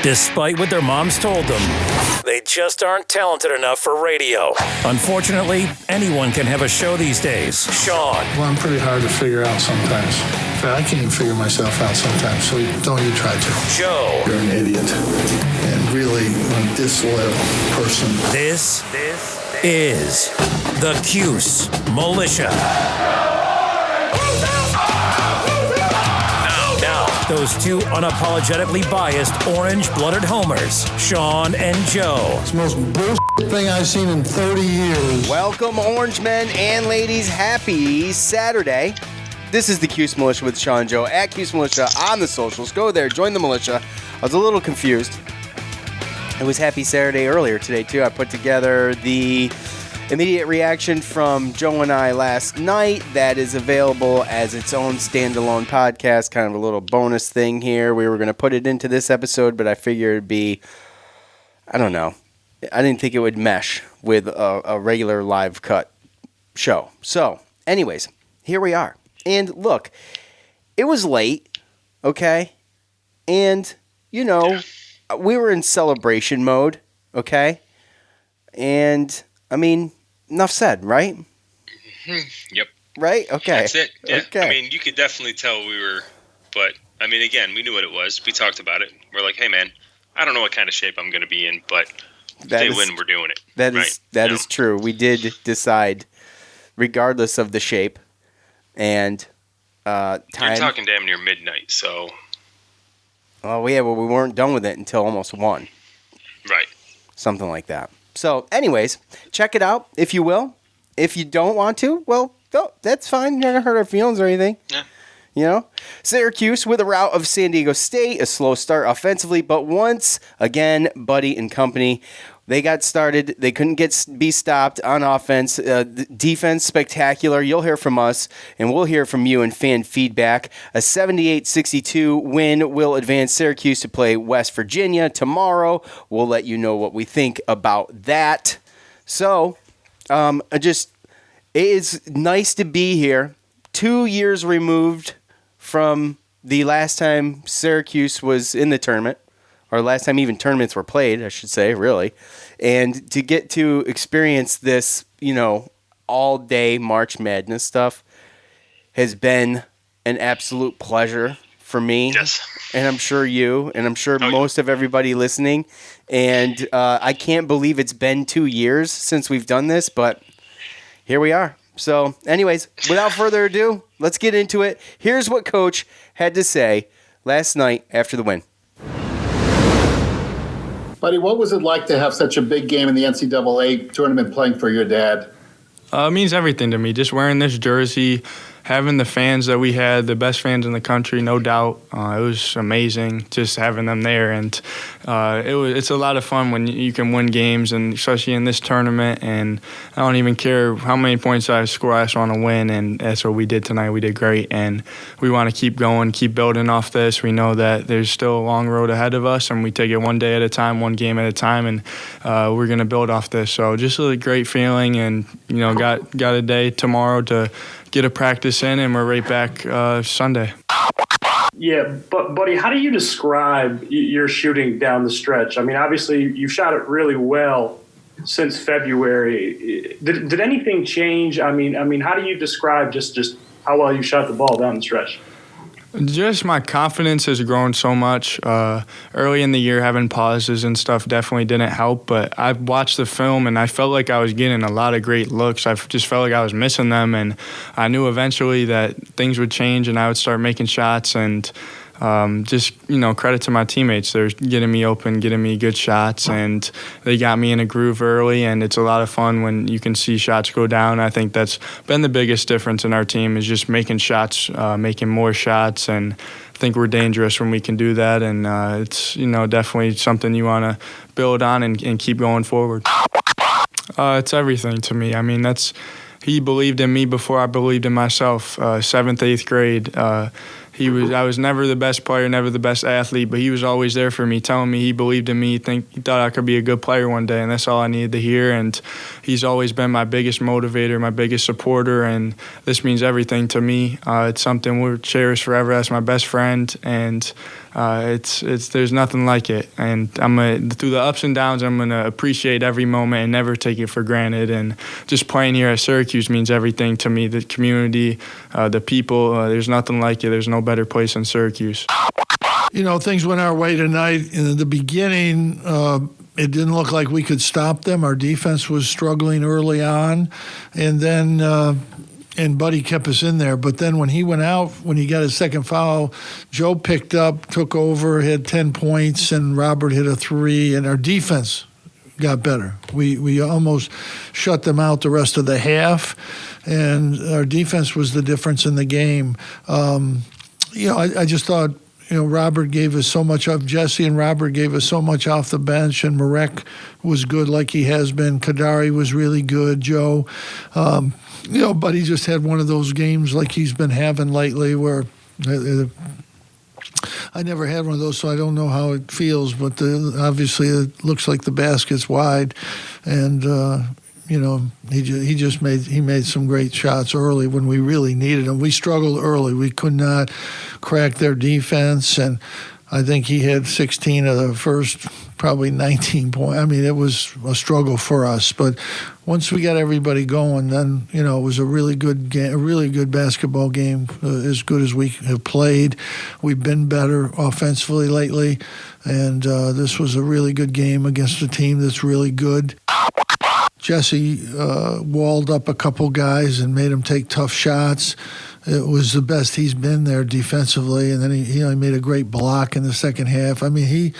Despite what their moms told them, they just aren't talented enough for radio. Unfortunately, anyone can have a show these days. Sean. Well, I'm pretty hard to figure out sometimes. In fact, I can't even figure myself out sometimes, so don't you try to. Joe. You're an idiot and really a disloyal person. This is the Cuse Militia. Those two unapologetically biased, orange-blooded homers, Sean and Joe. It's the most bullshit thing I've seen in 30 years. Welcome, orange men and ladies. Happy Saturday. This is the Cuse Militia with Sean and Joe at Cuse Militia on the socials. Go there, join the militia. I was a little confused. It was Happy Saturday earlier today, too. I put together the immediate reaction from Joe and I last night that is available as its own standalone podcast, kind of a little bonus thing here. We were going to put it into this episode, but I figured it'd be, I don't know. I didn't think it would mesh with a regular live cut show. So, anyways, here we are. And look, it was late, okay? And, you know, we were in celebration mode, okay? And, I mean, enough said, right? Yep. Right? Okay. That's it. Yeah. Okay. I mean, you could definitely tell we were, but, I mean, again, we knew what it was. We talked about it. We're like, hey, man, I don't know what kind of shape I'm going to be in, but if they win, we're doing it. That right? is true. We did decide, regardless of the shape and time. You're talking damn near midnight, so. Oh, yeah, well, we weren't done with it until almost 1. Right. Something like that. So, anyways, check it out, if you will. If you don't want to, well, no, that's fine. You're not going to hurt our feelings or anything. Yeah. You know? Syracuse with a rout of San Diego State, a slow start offensively, but once again, Buddy and company, they got started. They couldn't be stopped on offense. Defense, spectacular. You'll hear from us, and we'll hear from you in fan feedback. A 78-62 win will advance Syracuse to play West Virginia tomorrow. We'll let you know what we think about that. So, it is nice to be here. 2 years removed from the last time Syracuse was in the tournament. Or last time even tournaments were played, I should say, really. And to get to experience this, you know, all-day March Madness stuff has been an absolute pleasure for me. Yes. And I'm sure you, and I'm sure most of everybody listening. And I can't believe it's been 2 years since we've done this, but here we are. So, anyways, without further ado, let's get into it. Here's what Coach had to say last night after the win. Buddy, what was it like to have such a big game in the NCAA tournament playing for your dad? It means everything to me. Just wearing this jersey, having the fans that we had, the best fans in the country, no doubt. It was amazing just having them there. And it's a lot of fun when you can win games, and especially in this tournament. And I don't even care how many points I score. I just want to win, and that's what we did tonight. We did great, and we want to keep going, keep building off this. We know that there's still a long road ahead of us, and we take it one day at a time, one game at a time, and we're going to build off this. So just a great feeling, and, you know, got a day tomorrow to get a practice in, and we're right back Sunday. Yeah, but Buddy, how do you describe your shooting down the stretch? I mean, obviously you shot it really well since February. Did anything change? I mean, how do you describe just how well you shot the ball down the stretch? Just my confidence has grown so much. Early in the year, having pauses and stuff definitely didn't help, but I watched the film and I felt like I was getting a lot of great looks. I just felt like I was missing them, and I knew eventually that things would change and I would start making shots, and just, you know, credit to my teammates. They're getting me open, getting me good shots, and they got me in a groove early, and it's a lot of fun when you can see shots go down. I think that's been the biggest difference in our team, is just making shots, making more shots, and I think we're dangerous when we can do that, and it's, you know, definitely something you want to build on and keep going forward. It's everything to me. I mean, he believed in me before I believed in myself. 7th, 8th grade, I was never the best player, never the best athlete, but he was always there for me, telling me he believed in me, he thought I could be a good player one day, and that's all I needed to hear. And he's always been my biggest motivator, my biggest supporter, and this means everything to me. It's something we'll cherish forever. That's my best friend, and There's nothing like it. And through the ups and downs, I'm gonna appreciate every moment and never take it for granted. And just playing here at Syracuse means everything to me. The community, the people. There's nothing like it. There's no better place than Syracuse. Things went our way tonight. In the beginning, it didn't look like we could stop them. Our defense was struggling early on, and then and Buddy kept us in there. But then when he went out, when he got his second foul, Joe picked up, took over, had 10 points, and Robert hit a 3, and our defense got better. We almost shut them out the rest of the half, and our defense was the difference in the game. I just thought, Robert gave us so much off. Jesse and Robert gave us so much off the bench, and Marek was good like he has been. Kadari was really good. Joe, but he just had one of those games like he's been having lately where I never had one of those, so I don't know how it feels. But obviously it looks like the basket's wide, and he made some great shots early when we really needed them. We struggled early. We could not crack their defense, and I think he had 16 of the first probably 19 points. I mean, it was a struggle for us. But once we got everybody going, then, it was a really good game, a really good basketball game, as good as we have played. We've been better offensively lately, and this was a really good game against a team that's really good. Jesse walled up a couple guys and made them take tough shots. It was the best he's been there defensively, and then he made a great block in the second half. I mean,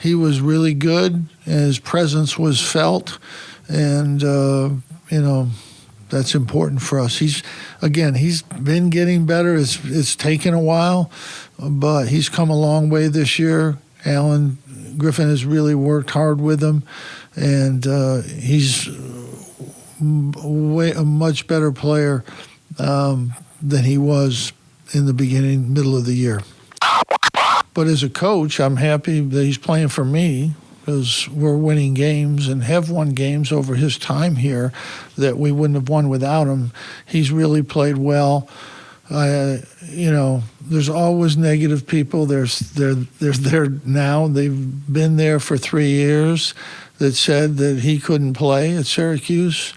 he was really good, and his presence was felt, and that's important for us. He's been getting better. It's taken a while, but he's come a long way this year. Alan Griffin has really worked hard with him, and he's a much better player than he was in the middle of the year. But as a coach, I'm happy that he's playing for me because we're winning games and have won games over his time here that we wouldn't have won without him. He's really played well. There's always negative people. They're there now. They've been there for 3 years that said that he couldn't play at Syracuse.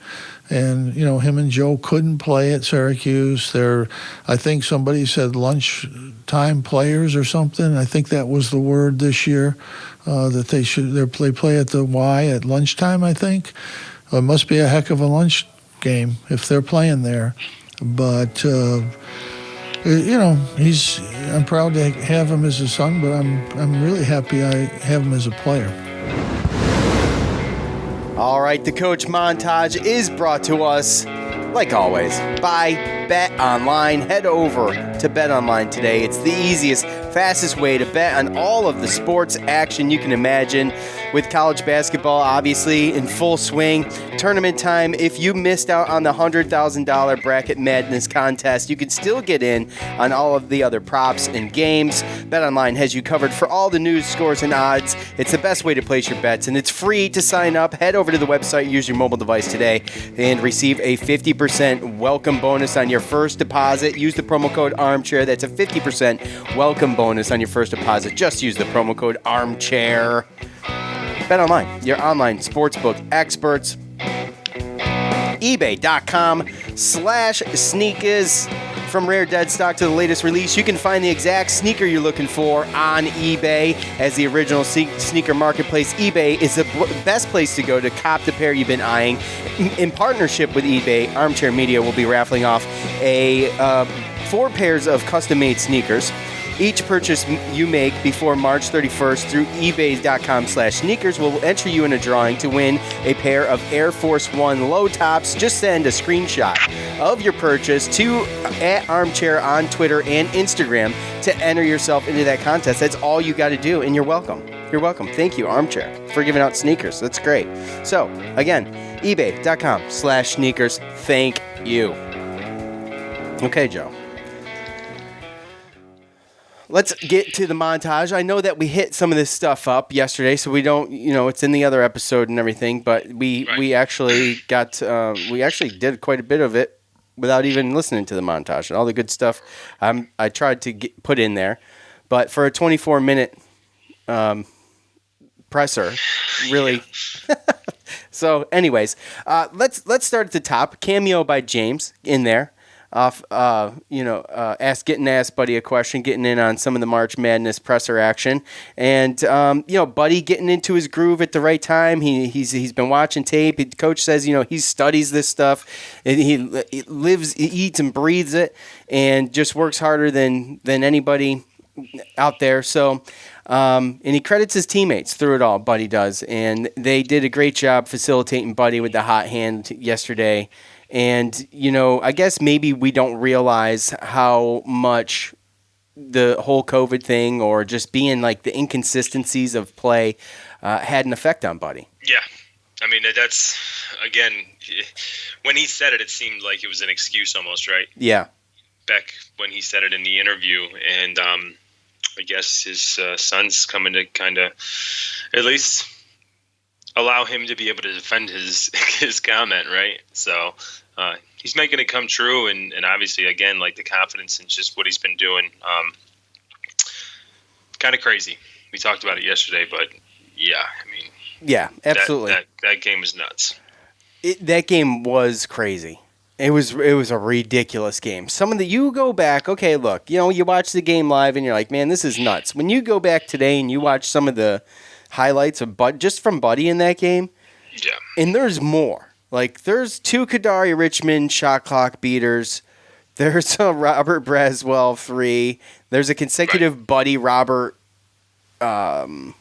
And, him and Joe couldn't play at Syracuse. I think somebody said lunchtime players or something. I think that was the word this year, that they play at the Y at lunchtime, I think. It must be a heck of a lunch game if they're playing there. But, I'm proud to have him as a son, but I'm really happy I have him as a player. All right, the coach montage is brought to us, like always, by Bet Online. Head over to Bet Online today. It's the easiest, fastest way to bet on all of the sports action you can imagine. With college basketball, obviously, in full swing. Tournament time, if you missed out on the $100,000 Bracket Madness contest, you can still get in on all of the other props and games. BetOnline has you covered for all the news, scores, and odds. It's the best way to place your bets, and it's free to sign up. Head over to the website, use your mobile device today, and receive a 50% welcome bonus on your first deposit. Use the promo code ARMCHAIR. That's a 50% welcome bonus on your first deposit. Just use the promo code ARMCHAIR. BetOnline, your online sportsbook experts. eBay.com/sneakers. From rare dead stock to the latest release, you can find the exact sneaker you're looking for on eBay. As the original sneaker marketplace, eBay is the best place to go to cop the pair you've been eyeing. In partnership with eBay, Armchair Media will be raffling off 4 pairs of custom-made sneakers. Each purchase you make before March 31st through ebay.com/sneakers will enter you in a drawing to win a pair of Air Force One low tops. Just send a screenshot of your purchase to @Armchair on Twitter and Instagram to enter yourself into that contest. That's all you got to do, and you're welcome. You're welcome. Thank you, Armchair, for giving out sneakers. That's great. So, again, ebay.com/sneakers. Thank you. Okay, Joe. Let's get to the montage. I know that we hit some of this stuff up yesterday, so we don't, it's in the other episode and everything, but we actually did quite a bit of it without even listening to the montage and all the good stuff I tried to put in there. But for a 24-minute presser, really. So, anyways, let's start at the top. Cameo by James in there. Getting asked Buddy a question, getting in on some of the March Madness presser action, and Buddy getting into his groove at the right time. He's been watching tape. Coach says he studies this stuff, and he lives, he eats and breathes it, and just works harder than anybody out there. So. And he credits his teammates through it all, Buddy does, and they did a great job facilitating Buddy with the hot hand yesterday. And, I guess maybe we don't realize how much the whole COVID thing or just being like the inconsistencies of play had an effect on Buddy. Yeah. I mean, that's, again, when he said it, it seemed like it was an excuse almost, right? Yeah. Back when he said it in the interview. And I guess his son's coming to kind of at least allow him to be able to defend his comment, right? So he's making it come true, and obviously, again, like the confidence in just what he's been doing, kind of crazy. We talked about it yesterday, but yeah, I mean, yeah, absolutely. That game was nuts. That game was crazy. It was a ridiculous game. You go back, okay, look, you watch the game live and you're like, man, this is nuts. When you go back today and you watch some of the highlights of just from Buddy in that game, yeah, and there's more. Like, there's 2 Kadari Richmond shot clock beaters. There's a Robert Braswell 3. There's a consecutive Buddy Robert Kadari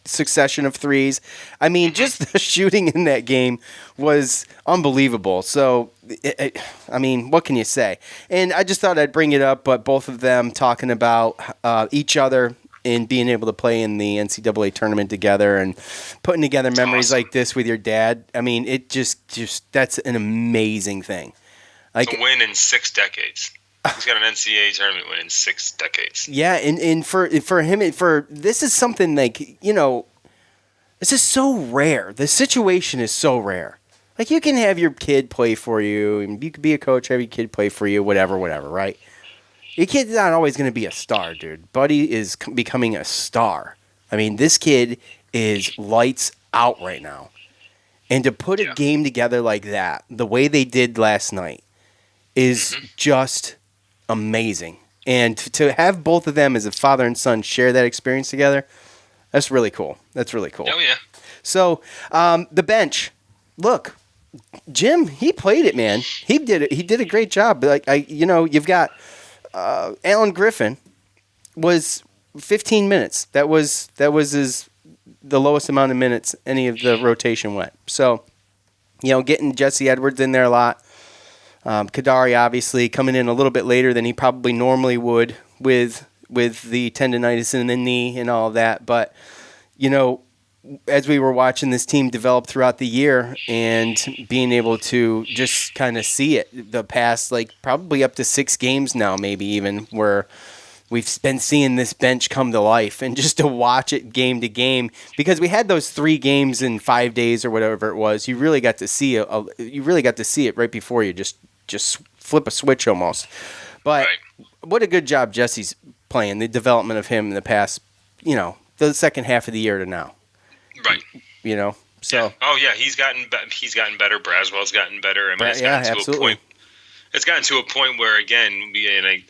succession of threes. I mean, just the shooting in that game was unbelievable. So, I mean, what can you say? And I just thought I'd bring it up, but both of them talking about each other and being able to play in the NCAA tournament together and putting together memories like this with your dad. I mean, it just that's an amazing thing. Like, it's a win in 6 decades. He's got an NCAA tournament win in 6 decades. Yeah, and for him, this is something like, this is so rare. The situation is so rare. Like, you can have your kid play for you, and you could be a coach, have your kid play for you, whatever, right? Your kid's not always going to be a star, dude. Buddy is becoming a star. I mean, this kid is lights out right now. And to put a game together like that, the way they did last night, is just amazing. And to have both of them as a father and son share that experience together, that's really cool. Oh, yeah. So, the bench. Look, Jim, he played it, man. He did it. He did a great job. Like, you've got Alan Griffin was 15 minutes. That was the lowest amount of minutes any of the rotation went. So, getting Jesse Edwards in there a lot. Kadari obviously coming in a little bit later than he probably normally would with the tendonitis in the knee and all of that. But, as we were watching this team develop throughout the year and being able to just kind of see it the past, like, probably up to 6 games now, maybe even, where we've been seeing this bench come to life, and just to watch it game to game, because we had those 3 games in 5 days or whatever it was. You really got to see it right before you just flip a switch almost. But what a good job Jesse's playing, the development of him in the past, the second half of the year to now. Right. So. Yeah. Oh yeah, he's gotten better. Braswell's gotten better. I mean, it's gotten to a point where, again, I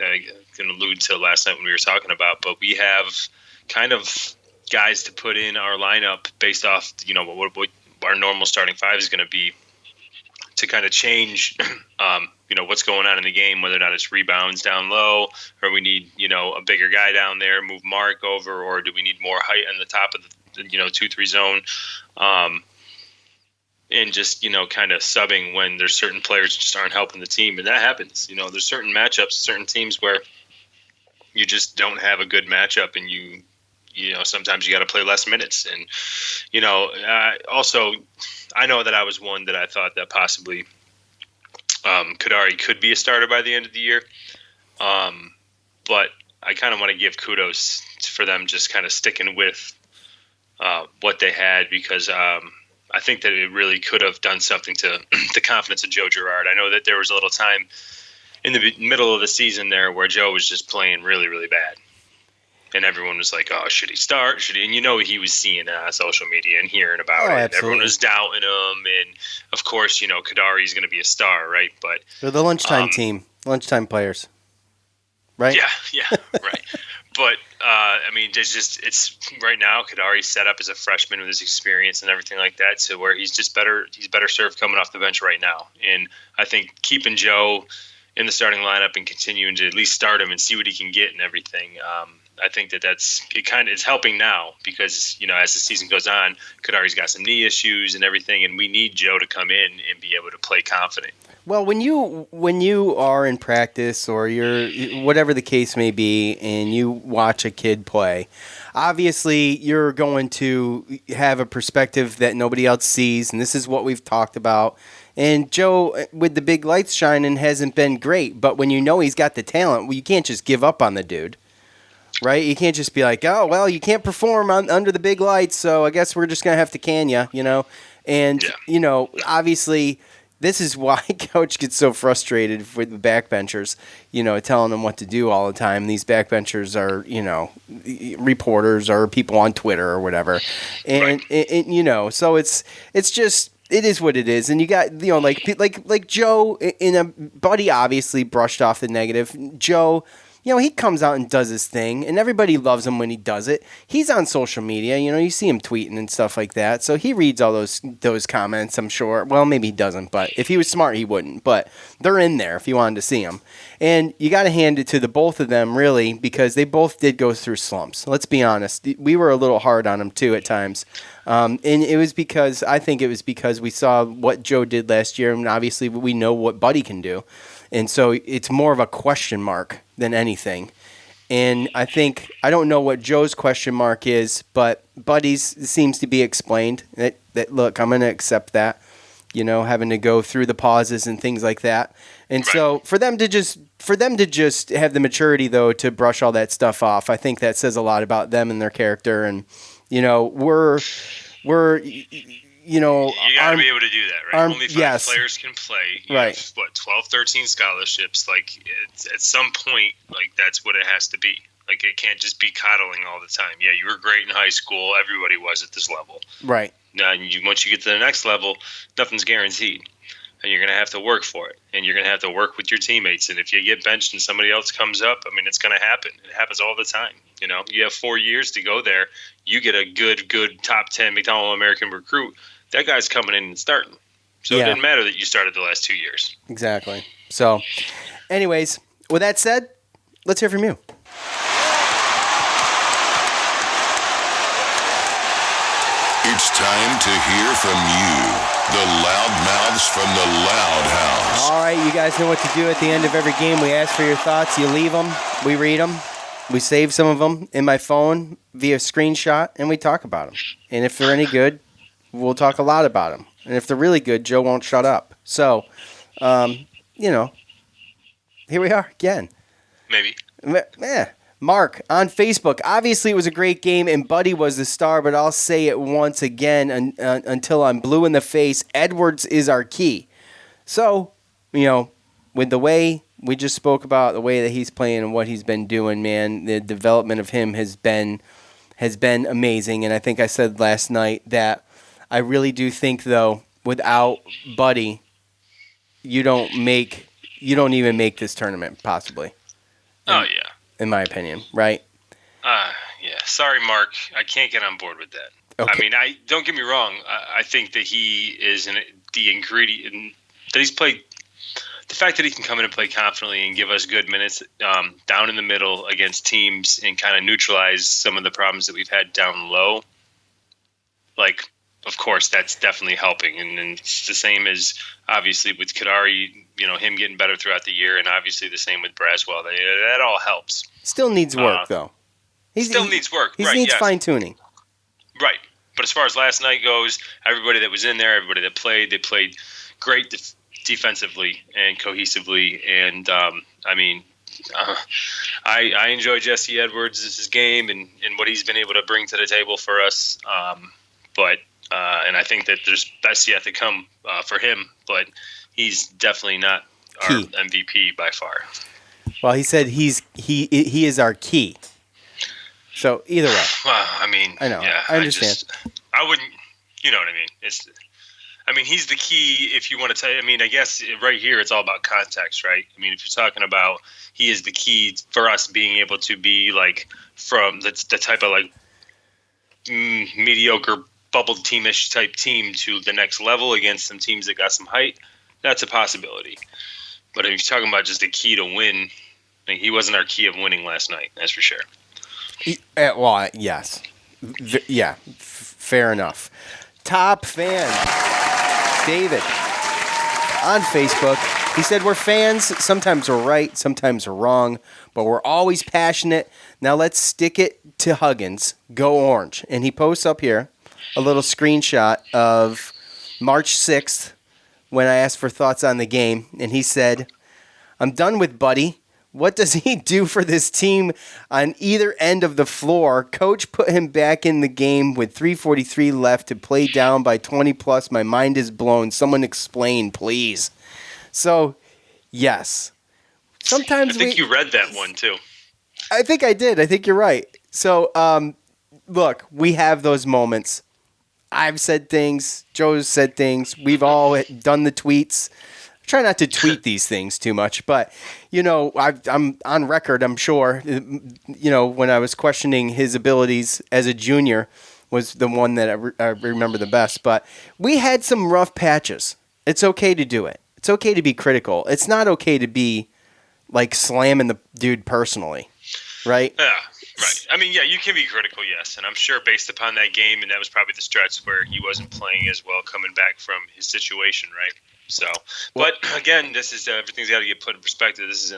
can allude to last night when we were talking about, but we have kind of guys to put in our lineup based off, what our normal starting 5 is going to be, to kind of change, what's going on in the game, whether or not it's rebounds down low, or we need, a bigger guy down there, move Mark over, or do we need more height on the top of the 2-3 zone, and just, kind of subbing when there's certain players just aren't helping the team. And that happens. There's certain matchups, certain teams where you just don't have a good matchup, and sometimes you got to play less minutes. And, also, I know that I was one that I thought that possibly Kadari could be a starter by the end of the year. But I kind of want to give kudos for them just kind of sticking with what they had, because I think that it really could have done something to the confidence of Joe Girard. I know that there was a little time in the middle of the season there where Joe was just playing really, really bad. And everyone was like, oh, should he start? Should he? And he was seeing social media and hearing about it. Absolutely. Everyone was doubting him. And, of course, Kadari's going to be a star, right? But they're the lunchtime team, lunchtime players, right? Yeah, right. But, it's right now, Kadari's set up as a freshman with his experience and everything like that to where he's better served coming off the bench right now. And I think keeping Joe in the starting lineup and continuing to at least start him and see what he can get and everything, I think it's helping now because, as the season goes on, Kadari's got some knee issues and everything, and we need Joe to come in and be able to play confident. Well, when you are in practice or you're whatever the case may be and you watch a kid play, obviously you're going to have a perspective that nobody else sees, and this is what we've talked about. And Joe, with the big lights shining, hasn't been great, but when he's got the talent, well, you can't just give up on the dude. Right? You can't just be like, oh, well, you can't perform under the big lights, so I guess we're just going to have to can you, And, obviously, this is why Coach gets so frustrated with the backbenchers, telling them what to do all the time. These backbenchers are, reporters or people on Twitter or whatever. And, so it's just... It is what it is, and you got like Joe Buddy obviously brushed off the negative. Joe, he comes out and does his thing, and everybody loves him when he does it. He's on social media, you see him tweeting and stuff like that, so he reads all those comments, I'm sure. Well, maybe he doesn't, but if he was smart, he wouldn't. But they're in there if you wanted to see them. And you got to hand it to the both of them, really, because they both did go through slumps. Let's be honest. We were a little hard on them, too, at times. And I think it was because we saw what Joe did last year, and obviously we know what Buddy can do. And so it's more of a question mark than anything. And I don't know what Joe's question mark is, but Buddy's seems to be explained. That look, I'm going to accept that, having to go through the pauses and things like that. And so for them to just have the maturity, though, to brush all that stuff off, I think that says a lot about them and their character. And, we're you got to be able to do that, right? Only 5 players can play. You right. have, 12, 13 scholarships. Like, at some point, that's what it has to be. Like, it can't just be coddling all the time. Yeah, you were great in high school. Everybody was at this level. Right. Now, once you get to the next level, nothing's guaranteed. And you're going to have to work for it. And you're going to have to work with your teammates. And if you get benched and somebody else comes up, it's going to happen. It happens all the time. You have 4 years to go there. You get a good top 10 McDonald American recruit. That guy's coming in and starting. So It didn't matter that you started the last 2 years. Exactly. So, anyways, with that said, let's hear from you. It's time to hear from you, the loudmouths from the Loud House. All right, you guys know what to do at the end of every game. We ask for your thoughts. You leave them. We read them. We save some of them in my phone via screenshot, and we talk about them. And if they're any good, we'll talk a lot about them. And if they're really good, Joe won't shut up. So, here we are again. Maybe. Mark, on Facebook, obviously it was a great game and Buddy was the star, but I'll say it once again until I'm blue in the face. Edwards is our key. So, with the way we just spoke about, the way that he's playing and what he's been doing, man, the development of him has been amazing. And I think I said last night that I really do think, though, without Buddy, you don't even make this tournament, possibly. Oh, yeah. In my opinion, right? Yeah. Sorry, Mark. I can't get on board with that. Okay. Don't get me wrong. I think that he is the ingredient that he's played. The fact that he can come in and play confidently and give us good minutes down in the middle against teams and kind of neutralize some of the problems that we've had down low. Of course, that's definitely helping. And it's the same as, obviously, with Kadari, him getting better throughout the year, and obviously the same with Braswell. That all helps. Still needs work, though. Needs work. He right, needs yes. fine-tuning. Right. But as far as last night goes, everybody that was in there, everybody that played, they played great defensively and cohesively. And, I enjoy Jesse Edwards' game and what he's been able to bring to the table for us. And I think that there's best yet to come for him, but he's definitely not Key. MVP by far. Well, he said he is our key. So either way. Well, I mean, I know. Yeah, I understand. I wouldn't. You know what I mean? He's the key. If you want to tell, I guess right here it's all about context, right? I mean, if you're talking about he is the key for us being able to be like from the type of like mediocre bubble teamish type team to the next level against some teams that got some height, that's a possibility. But if you're talking about just the key to win, he wasn't our key of winning last night. That's for sure. Well, yes. Yeah, fair enough. Top fan, David, on Facebook. He said, we're fans. Sometimes we're right, sometimes we're wrong, but we're always passionate. Now let's stick it to Huggins. Go Orange. And he posts up here a little screenshot of March 6th when I asked for thoughts on the game. And he said, I'm done with Buddy. What does he do for this team on either end of the floor? Coach put him back in the game with 3:43 left to play down by 20 plus. My mind is blown. Someone explain, please. So, yes. Sometimes I think you read that one too. I think I did. I think you're right. So, look, we have those moments. I've said things. Joe's said things. We've all done the tweets. Try not to tweet these things too much, but I'm on record. I'm sure. When I was questioning his abilities as a junior, was the one that I remember the best. But we had some rough patches. It's okay to do it. It's okay to be critical. It's not okay to be like slamming the dude personally, right? Yeah, right. You can be critical, yes, and I'm sure based upon that game, and that was probably the stretch where he wasn't playing as well coming back from his situation, right? So, but again, this is everything's got to get put in perspective. This is,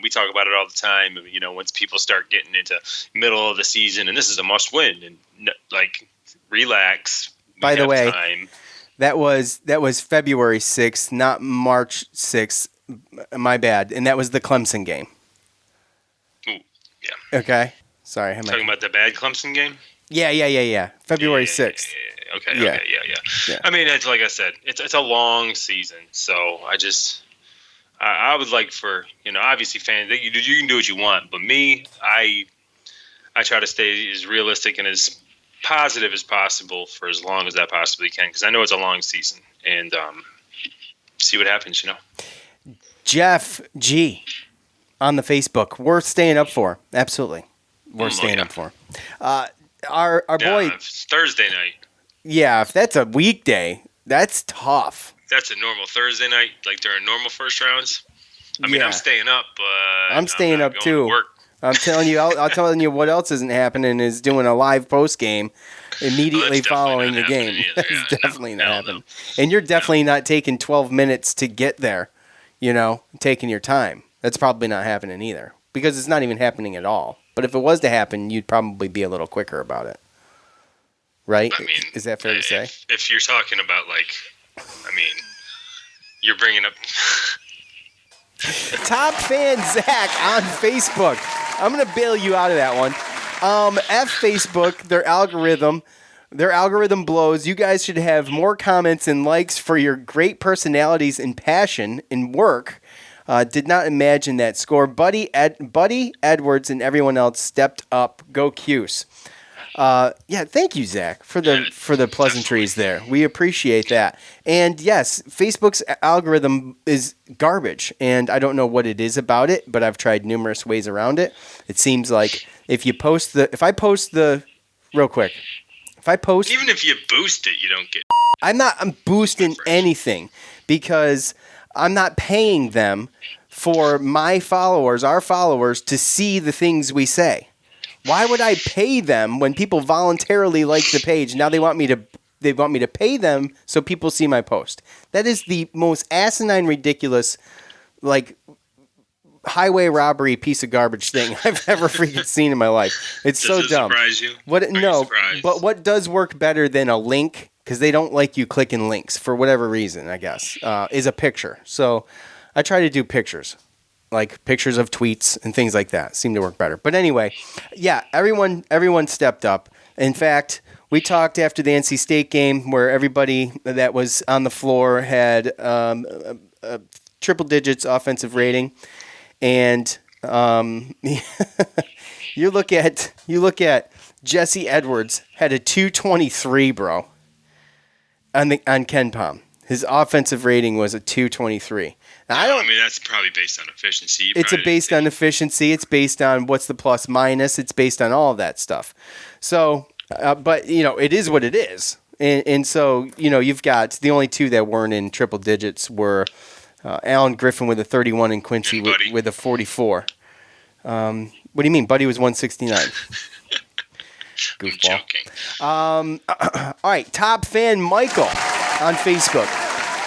we talk about it all the time. Once people start getting into middle of the season, and this is a must win, and relax. By the way, time. that was February 6th, not March 6th. My bad, and that was the Clemson game. Ooh, yeah. Okay, sorry. Talking about the bad Clemson game. Yeah. February 6th. Okay. Yeah. It's like I said, it's a long season, so I would like for obviously fans, you can do what you want, but me, I try to stay as realistic and as positive as possible for as long as I possibly can, because I know it's a long season, and see what happens. Jeff G on the Facebook, worth staying up for. Absolutely, worth staying up for. Our boy, it's Thursday night. Yeah, if that's a weekday, that's tough. That's a normal Thursday night, like during normal first rounds. I'm staying up, but I'm staying up too. I'm telling you, I'll telling you what else isn't happening is doing a live post game immediately following the game. That's definitely not happening. And you're definitely not taking 12 minutes to get there. Taking your time. That's probably not happening either, because it's not even happening at all. But if it was to happen, you'd probably be a little quicker about it. Right? Is that fair to say? If you're talking about, you're bringing up... Top fan Zach on Facebook. I'm going to bail you out of that one. F Facebook, their algorithm blows. You guys should have more comments and likes for your great personalities and passion in work. Did not imagine that score. Buddy Edwards and everyone else stepped up. Go Cuse. Thank you, Zach, for the pleasantries there. We appreciate that. And yes, Facebook's algorithm is garbage, and I don't know what it is about it, but I've tried numerous ways around it. It seems like if I post real quick, even if you boost it, you don't get. I'm boosting anything because I'm not paying them for my followers, our followers, to see the things we say. Why would I pay them when people voluntarily like the page? Now they want me to pay them so people see my post. That is the most asinine, ridiculous, highway robbery piece of garbage thing I've ever freaking seen in my life. It's so dumb. Surprise you? But what does work better than a link, because they don't like you clicking links for whatever reason, I guess, is a picture. So I try to do pictures. Like pictures of tweets and things like that seem to work better. But anyway, yeah, everyone stepped up. In fact, we talked after the NC State game where everybody that was on the floor had triple digits offensive rating, and you look at Jesse Edwards had a 223, bro, on KenPom. His offensive rating was a 223. Now, I mean, that's probably based on efficiency. It's based on efficiency. It's based on what's the plus minus. It's based on all of that stuff. So, but it is what it is. And so, you've got the only two that weren't in triple digits were Alan Griffin with a 31 and Quincy with a 44. What do you mean? Buddy was 169. Goofball. I'm joking. All right, top fan Michael on Facebook.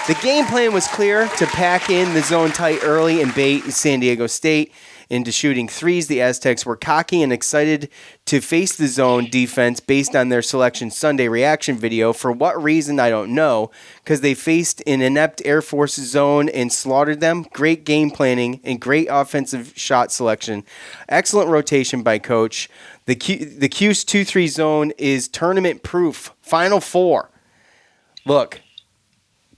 The game plan was clear to pack in the zone tight early and bait San Diego State into shooting threes. The Aztecs were cocky and excited to face the zone defense based on their Selection Sunday reaction video. For what reason, I don't know, because they faced an inept Air Force zone and slaughtered them. Great game planning and great offensive shot selection. Excellent rotation by coach. The Cuse 2-3 zone is tournament proof. Final Four. Look,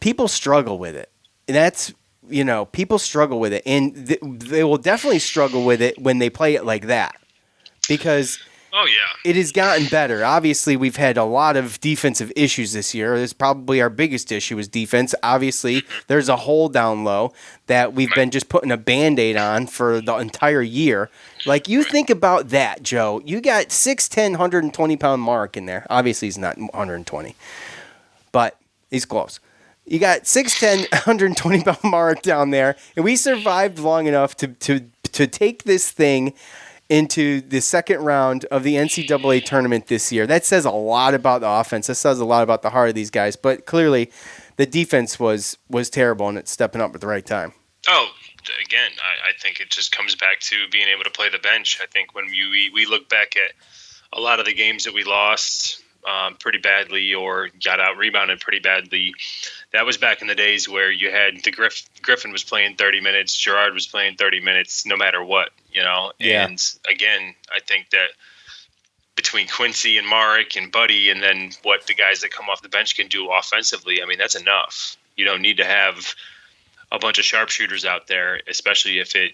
people struggle with it. That's, people struggle with it. And they will definitely struggle with it when they play it like that. Because it has gotten better. Obviously, we've had a lot of defensive issues this year. This is probably our biggest issue is defense. Obviously, there's a hole down low that we've been just putting a Band-Aid on for the entire year. Like, you think about that, Joe. You got 6'10", 120-pound Mark in there. Obviously, he's not 120, but he's close. You got 6'10", 120-pound Mark down there, and we survived long enough to take this thing into the second round of the NCAA tournament this year. That says a lot about the offense. That says a lot about the heart of these guys. But clearly, the defense was terrible, and it's stepping up at the right time. Oh, again, I think it just comes back to being able to play the bench. I think when we look back at a lot of the games that we lost pretty badly or got out rebounded pretty badly, that was back in the days where you had Griffin was playing 30 minutes, Gerard was playing 30 minutes, no matter what, Yeah. And again, I think that between Quincy and Marek and Buddy, and then what the guys that come off the bench can do offensively, I mean, that's enough. You don't need to have a bunch of sharpshooters out there, especially if it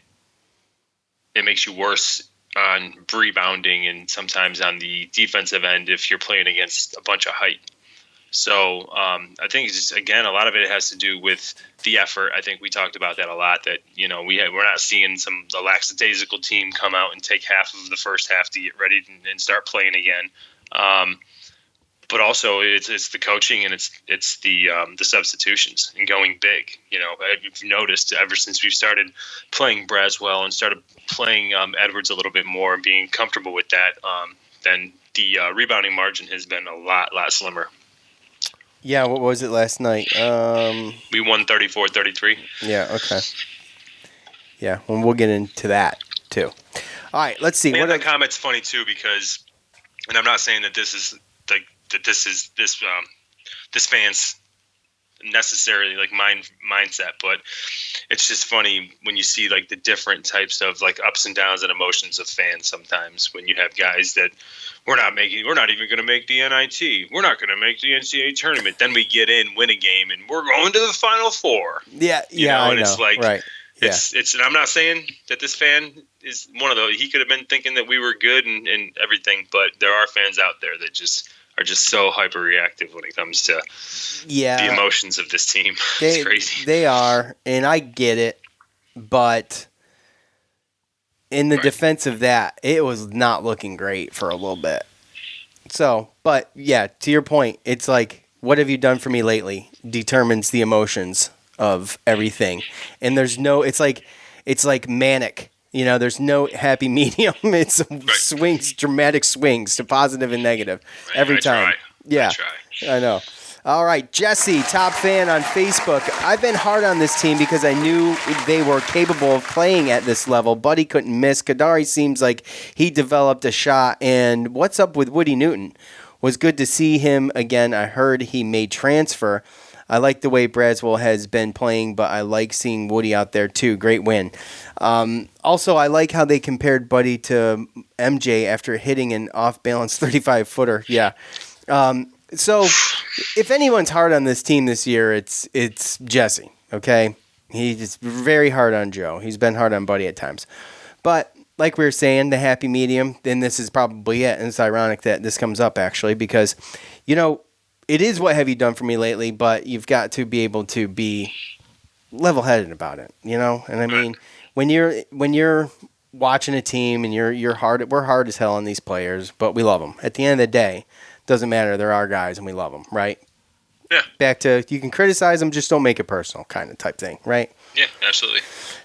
makes you worse on rebounding and sometimes on the defensive end if you're playing against a bunch of height. So I think it's just, again, a lot of it has to do with the effort. I think we talked about that a lot, that, we're not seeing the lackadaisical team come out and take half of the first half to get ready and start playing again. But also it's the coaching and it's the substitutions and going big. If you noticed, ever since we've started playing Braswell and started playing Edwards a little bit more and being comfortable with that, then the rebounding margin has been a lot slimmer. Yeah, what was it last night? We won 34-33. Yeah, okay. Yeah, well, we'll get into that too. All right, let's see. And that comment's funny too because, and I'm not saying that this is this fan's necessarily mindset, but it's just funny when you see the different types of ups and downs and emotions of fans sometimes when you have guys that we're not even going to make the NIT, we're not going to make the NCAA tournament, then we get in, win a game, and we're going to the Final Four. Yeah, I know. It's right. It's and I'm not saying that this fan is one of those. He could have been thinking that we were good and everything, but there are fans out there that are just so hyper reactive when it comes to the emotions of this team. It's crazy. They are, and I get it, but in the defense of that, it was not looking great for a little bit. So, but yeah, to your point, it's what have you done for me lately determines the emotions of everything. And there's no, it's like manic. There's no happy medium. It's swings, dramatic swings to positive and negative every time. Yeah, I know. All right, Jesse, top fan on Facebook. I've been hard on this team because I knew they were capable of playing at this level. Buddy couldn't miss. Kadari seems like he developed a shot. And what's up with Woody Newton? Was good to see him again. I heard he made transfer. I like the way Braswell has been playing, but I like seeing Woody out there too. Great win. Also, I like how they compared Buddy to MJ after hitting an off-balance 35-footer. Yeah. So if anyone's hard on this team this year, it's Jesse, okay? He's very hard on Joe. He's been hard on Buddy at times. But like we were saying, the happy medium, then this is probably it. And it's ironic that this comes up, actually, because, it is what have you done for me lately, but you've got to be able to be level-headed about it, And I mean, when you're watching a team and we're hard as hell on these players, but we love them. At the end of the day, doesn't matter. They're our guys and we love them, right? Yeah. Back to, you can criticize them, just don't make it personal kind of type thing, right? Yeah, absolutely.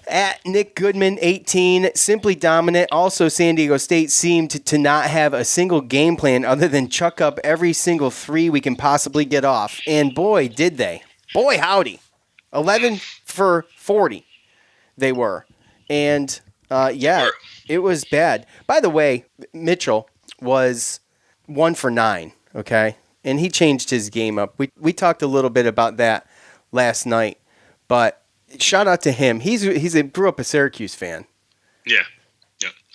At Nick Goodman, 18, simply dominant. Also, San Diego State seemed to not have a single game plan other than chuck up every single three we can possibly get off. And boy, did they. Boy, howdy. 11 for 40 they were. And, it was bad. By the way, Mitchell was 1 for 9, okay? And he changed his game up. We talked a little bit about that last night, but shout out to him. He grew up a Syracuse fan. Yeah.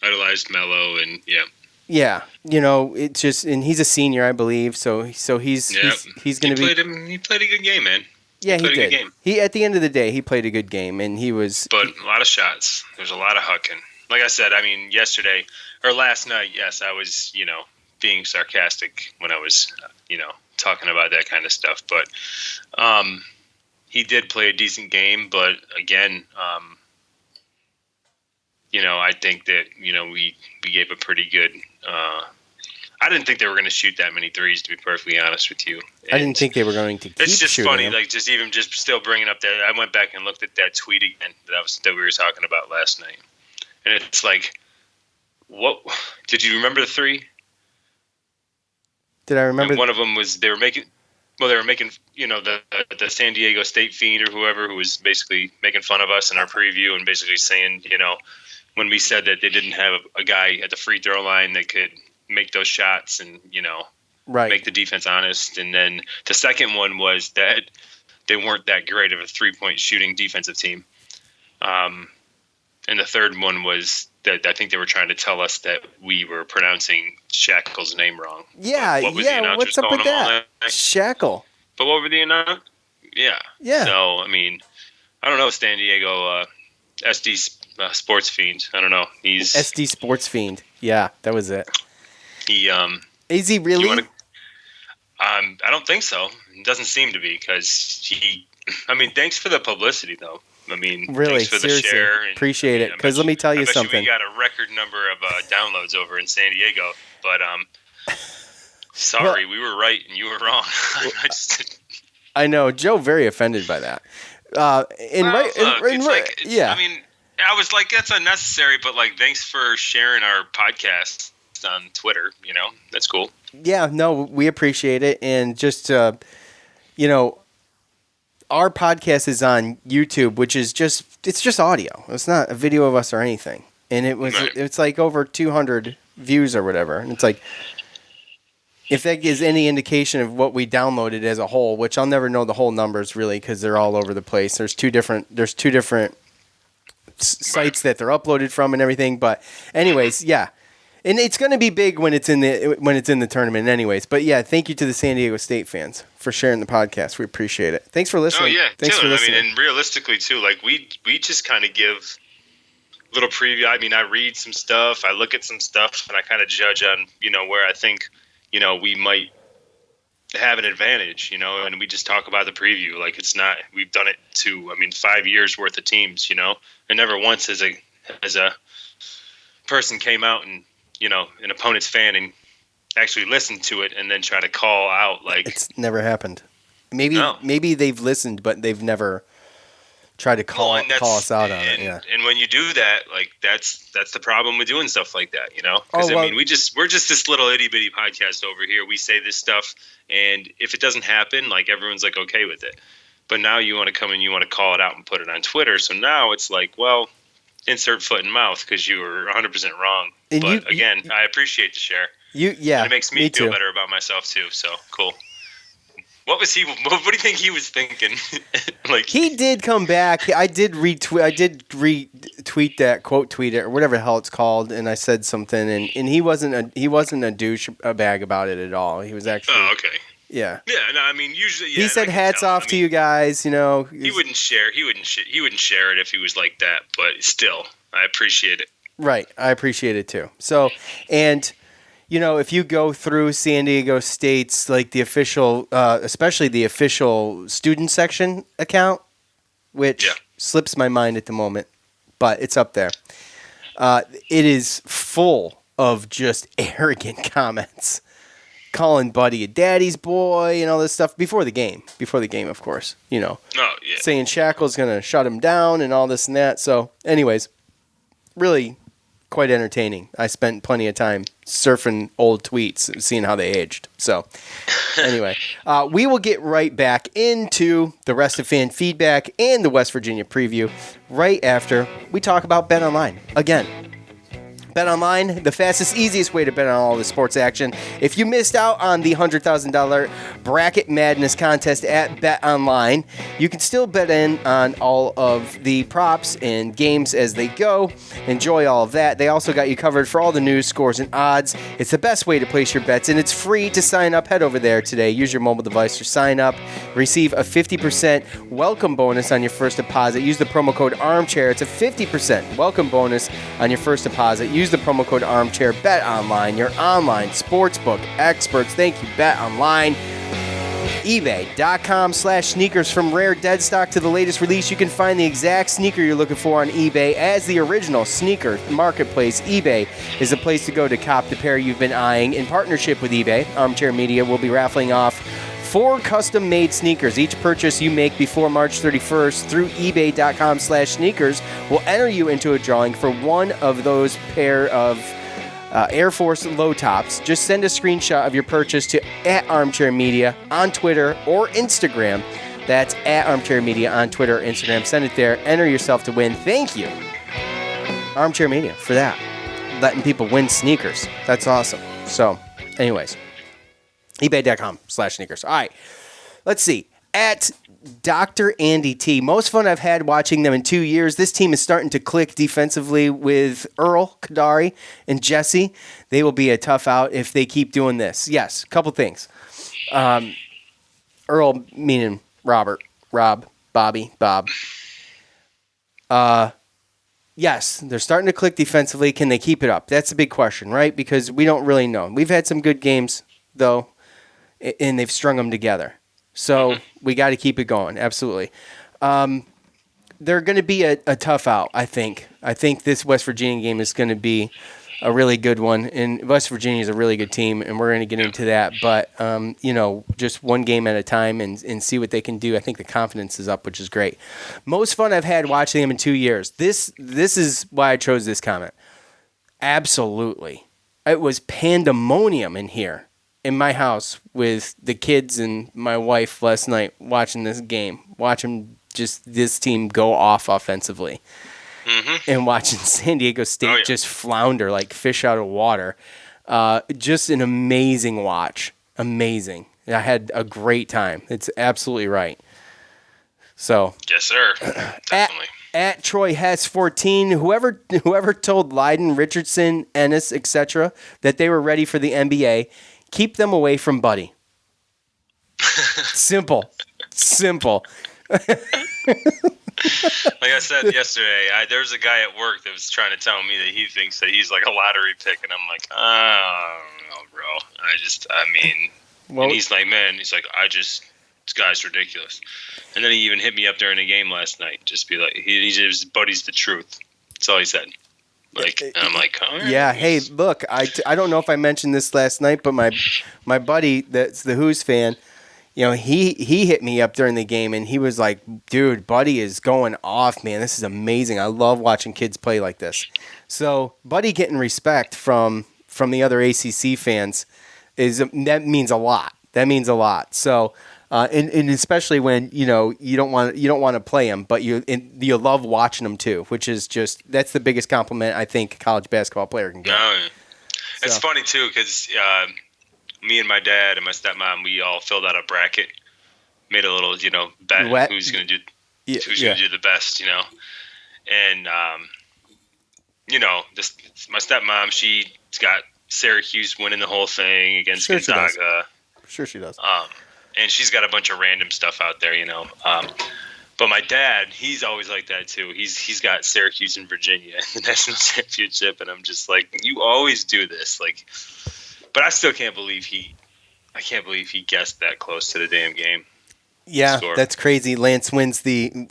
Idolized Mello and yeah. Yeah, it's just, and he's a senior, I believe. So he's going to be. He played a good game, man. Yeah, he did. A good game. He at the end of the day, he played a good game, and he was. But a lot of shots. There's a lot of hucking. Like I said, I mean, yesterday or last night, yes, I was, being sarcastic when I was, talking about that kind of stuff. But he did play a decent game. But again, I think that, we gave a pretty good I didn't think they were going to shoot that many threes, to be perfectly honest with you. And I didn't think they were going to keep it's just shooting funny, them. like just still bringing up that. I went back and looked at that tweet again that we were talking about last night. And it's like, what? Did you remember the three? Did I remember? And one of them was they were making, the San Diego State fiend or whoever who was basically making fun of us in our preview and basically saying, when we said that they didn't have a guy at the free throw line that could make those shots and, right, make the defense honest. And then the second one was that they weren't that great of a 3-point shooting defensive team. And the third one was that I think they were trying to tell us that we were pronouncing Shackle's name wrong. Yeah, what's up with that? Shackle. But what were the announcers? Yeah. So, I mean, I don't know, San Diego SD Sports Fiend. I don't know. He's SD Sports Fiend. Yeah, that was it. Is he really? I don't think so. It doesn't seem to be because thanks for the publicity, though. Really, thanks for seriously, the share. Appreciate it. Because let me tell you something. We got a record number of downloads over in San Diego, but sorry, we were right and you were wrong. I know, Joe, very offended by that. I was like, that's unnecessary, but thanks for sharing our podcast on Twitter. That's cool. Yeah, no, we appreciate it, and just our podcast is on YouTube, which is just audio. It's not a video of us or anything. And it's like over 200 views or whatever. And it's like, if that gives any indication of what we downloaded as a whole, which I'll never know the whole numbers really because they're all over the place. There's two different sites that they're uploaded from and everything. But anyways, yeah. And it's going to be big when it's in the tournament anyways. But yeah, thank you to the San Diego State fans for sharing the podcast. We appreciate it. Thanks for listening. Oh yeah, thanks for listening. and realistically too, we just kind of give a little preview. I read some stuff, I look at some stuff, and I kind of judge on where I think we might have an advantage. And we just talk about the preview. It's not. We've done it to 5 years worth of teams. And never once as a person came out and an opponent's fan and actually listened to it and then try to call out it's never happened. Maybe they've listened, but they've never tried to call us out on it. Yeah. And when you do that, that's the problem with doing stuff like that, Because we're just this little itty bitty podcast over here. We say this stuff, and if it doesn't happen, everyone's okay with it. But now you want to come and you want to call it out and put it on Twitter. So now it's insert foot in mouth because you were 100% wrong. And I appreciate the share. And it makes me feel better about myself too. So cool. What was he? What do you think he was thinking? He did come back. I did retweet. I did retweet that, quote tweet it or whatever the hell it's called, and I said something, and he wasn't a douche bag about it at all. He was actually. Oh, okay. Yeah. Yeah, no, I mean, usually, yeah. He said hats off to you guys, you know. He wouldn't share it if he was like that, but still, I appreciate it. Right. I appreciate it too. So, and, you know, if you go through San Diego State's, like, the official, especially the official student section account, which slips my mind at the moment, but it's up there. It is full of just arrogant comments. Calling Buddy a daddy's boy and all this stuff before the game, of course, you know. Oh, yeah. Saying Shackle's going to shut him down and all this and that. So, anyways, really quite entertaining. I spent plenty of time surfing old tweets, seeing how they aged. So, anyway, we will get right back into the rest of fan feedback and the West Virginia preview right after we talk about Bet Online again. Bet Online, the fastest, easiest way to bet on all the sports action. If you missed out on the $100,000 Bracket Madness contest at Bet Online, you can still bet in on all of the props and games as they go. Enjoy all of that. They also got you covered for all the news, scores, and odds. It's the best way to place your bets, and it's free to sign up. Head over there today. Use your mobile device to sign up. Receive a 50% welcome bonus on your first deposit. Use the promo code ARMCHAIR. It's a 50% welcome bonus on your first deposit. Use the promo code ARMCHAIR. Bet Online, your online sportsbook experts. Thank you, Bet Online. eBay.com/sneakers. From rare dead stock to the latest release, you can find the exact sneaker you're looking for on eBay. As the original sneaker marketplace, eBay is the place to go to cop the pair you've been eyeing. In partnership with eBay, Armchair Media will be raffling off 4 custom-made sneakers. Each purchase you make before March 31st through ebay.com/sneakers will enter you into a drawing for one of those pair of Air Force low tops. Just send a screenshot of your purchase to @ArmchairMedia on Twitter or Instagram. That's @ArmchairMedia on Twitter or Instagram. Send it there. Enter yourself to win. Thank you, Armchair Media, for that. Letting people win sneakers. That's awesome. So, anyways, ebay.com/sneakers. All right. Let's see. At Dr. Andy T. Most fun I've had watching them in 2 years. This team is starting to click defensively with Earl, Kadari, and Jesse. They will be a tough out if they keep doing this. Yes, a couple things. Earl meaning Robert, Rob, Bobby, Bob. Yes, they're starting to click defensively. Can they keep it up? That's a big question, right? Because we don't really know. We've had some good games, though, and they've strung them together. So we got to keep it going. Absolutely. They're going to be a tough out, I think. I think this West Virginia game is going to be a really good one. And West Virginia is a really good team, and we're going to get into that. But, just one game at a time and see what they can do. I think the confidence is up, which is great. Most fun I've had watching them in 2 years. This is why I chose this comment. Absolutely. It was pandemonium in here. In my house with the kids and my wife last night watching this game, watching just this team go off offensively, and watching San Diego State just flounder like fish out of water. Just an amazing watch. Amazing. I had a great time. It's absolutely right. So yes, sir. Definitely. At Troy Hess 14, whoever told Leiden, Richardson, Ennis, etc. that they were ready for the NBA, keep them away from Buddy. Simple. Like I said yesterday, there was a guy at work that was trying to tell me that he thinks that he's like a lottery pick, and I'm like, I don't know, bro. And he's like, man, this guy's ridiculous. And then he even hit me up during the game last night, just be like, his Buddy's the truth. That's all he said. And I'm like, all right. Yeah. Hey, look, I don't know if I mentioned this last night, but my buddy that's the Who's fan, he hit me up during the game and he was like, dude, Buddy is going off, man. This is amazing. I love watching kids play like this. So Buddy getting respect from the other ACC fans that means a lot. That means a lot. So. And especially when you don't want to play them, but you love watching them too, which is that's the biggest compliment I think a college basketball player can get. It's funny too because me and my dad and my stepmom, we all filled out a bracket, made a little bet who's going to do the best, and my stepmom, she's got Syracuse winning the whole thing against Gonzaga. Sure she does. And she's got a bunch of random stuff out there, But my dad, he's always like that too. He's got Syracuse and Virginia in the national championship, and I'm just like, you always do this, like. But I still can't believe he guessed that close to the damn game. Yeah, score. That's crazy. Lance wins it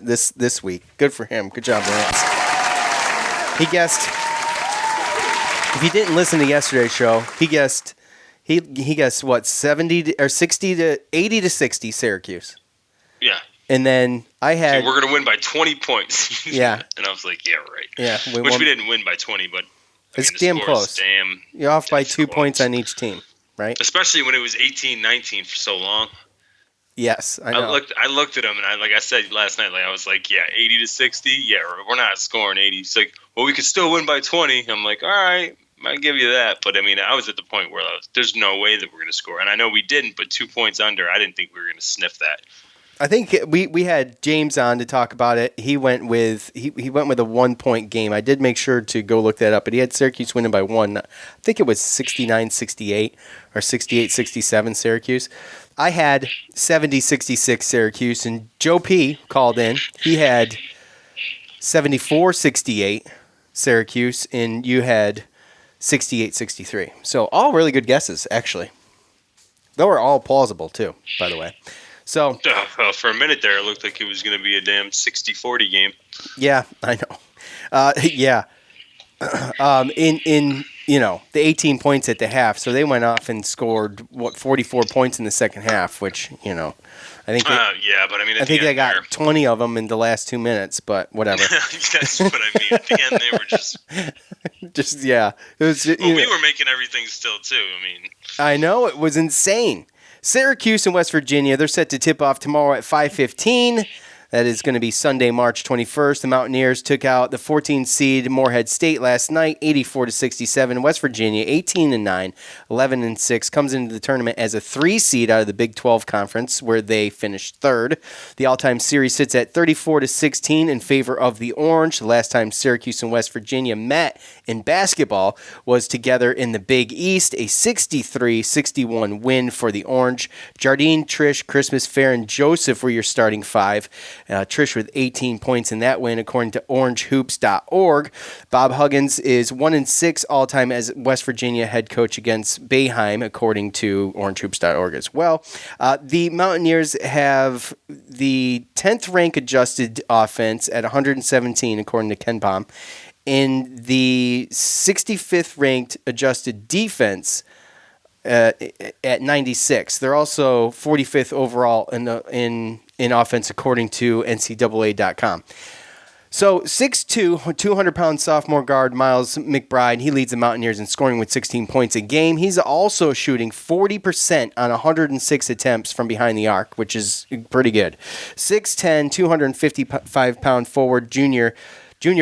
this week. Good for him. Good job, Lance. He guessed. If you didn't listen to yesterday's show, he guessed what 70 or 60 to 80 to 60 Syracuse. Yeah. And then I had we're gonna win by 20 points. Yeah. And I was like, yeah, right. Yeah. We didn't win by 20, but it's damn close. You're off by 2 points on each team, right? Especially when it was 18-19 for so long. Yes, I know. I looked at him, and like I said last night, I was like, yeah, 80 to 60. Yeah, we're not scoring 80. It's like, well, we could still win by 20. I'm like, all right, I'll give you that. But I was at the point where there's no way that we're going to score, and I know we didn't. But 2 points under, I didn't think we were going to sniff that. I think we had James on to talk about it. He went with he went with a 1 point game. I did make sure to go look that up, but he had Syracuse winning by 1. I think it was 69-68 or 68-67 Syracuse. I had 70-66 Syracuse, and Joe P called in. He had 74-68 Syracuse, and you had 68-63. So all really good guesses, actually. They were all plausible too, by the way. So for a minute there, it looked like it was going to be a damn 60-40 game. Yeah, I know. Yeah. In the 18 points at the half, so they went off and scored 44 points in the second half, which I think I think they got 20 of them in the last 2 minutes, but whatever. That's what I mean. At the end, they were just yeah. It was. We were making everything still too. I know, it was insane. Syracuse and West Virginia, they're set to tip off tomorrow at 5:15. That is going to be Sunday, March 21st. The Mountaineers took out the 14 seed Morehead State last night, 84-67. West Virginia, 18-9, 11-6, comes into the tournament as a 3 seed out of the Big 12 Conference, where they finished third. The all-time series sits at 34-16 in favor of the Orange. The last time Syracuse and West Virginia met in basketball was together in the Big East, a 63-61 win for the Orange. Jardine, Trish, Christmas Fair, and Joseph were your starting 5. Trish with 18 points in that win, according to orangehoops.org. Bob Huggins is 1-6 all-time as West Virginia head coach against Boeheim, according to orangehoops.org as well. The Mountaineers have the 10th rank adjusted offense at 117, according to Ken Pom, and the 65th ranked adjusted defense at 96. They're also 45th overall in offense, according to NCAA.com. So 6'2", 200-pound sophomore guard Miles McBride, he leads the Mountaineers in scoring with 16 points a game. He's also shooting 40% on 106 attempts from behind the arc, which is pretty good. 6'10", 255-pound forward junior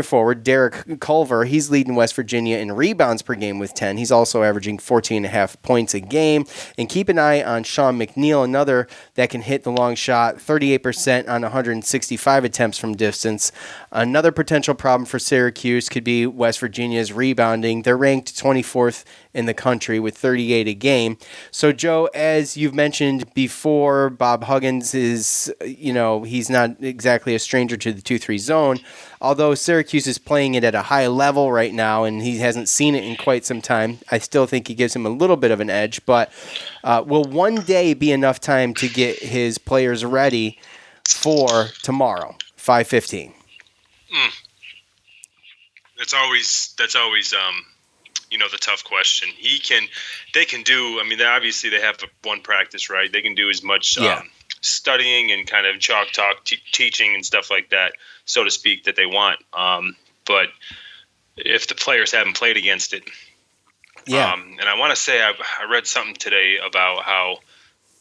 forward Derek Culver, he's leading West Virginia in rebounds per game with 10. He's also averaging 14.5 points a game. And keep an eye on Sean McNeil, another that can hit the long shot, 38% on 165 attempts from distance. Another potential problem for Syracuse could be West Virginia's rebounding. They're ranked 24th in the country with 38 a game. So, Joe, as you've mentioned before, Bob Huggins is, he's not exactly a stranger to the 2-3 zone. Although Syracuse is playing it at a high level right now and he hasn't seen it in quite some time, I still think he gives him a little bit of an edge. But will one day be enough time to get his players ready for tomorrow, 5:15? That's always the tough question. They can do. Obviously they have one practice, right? They can do as much studying and kind of chalk talk teaching and stuff like that, so to speak, that they want. But if the players haven't played against it, and I want to say I read something today about how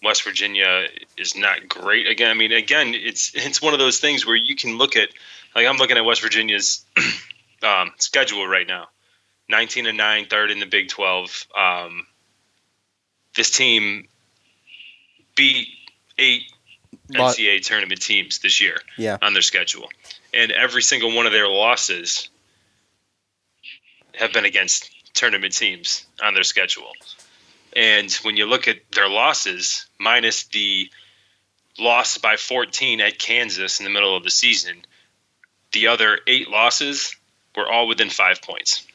West Virginia is not great again. Again, it's one of those things where you can look at, like, I'm looking at West Virginia's schedule right now. 19-9, third in the Big 12. This team beat 8 NCAA tournament teams this year on their schedule. And every single one of their losses have been against tournament teams on their schedule. And when you look at their losses, minus the loss by 14 at Kansas in the middle of the season, the other 8 losses were all within 5 points.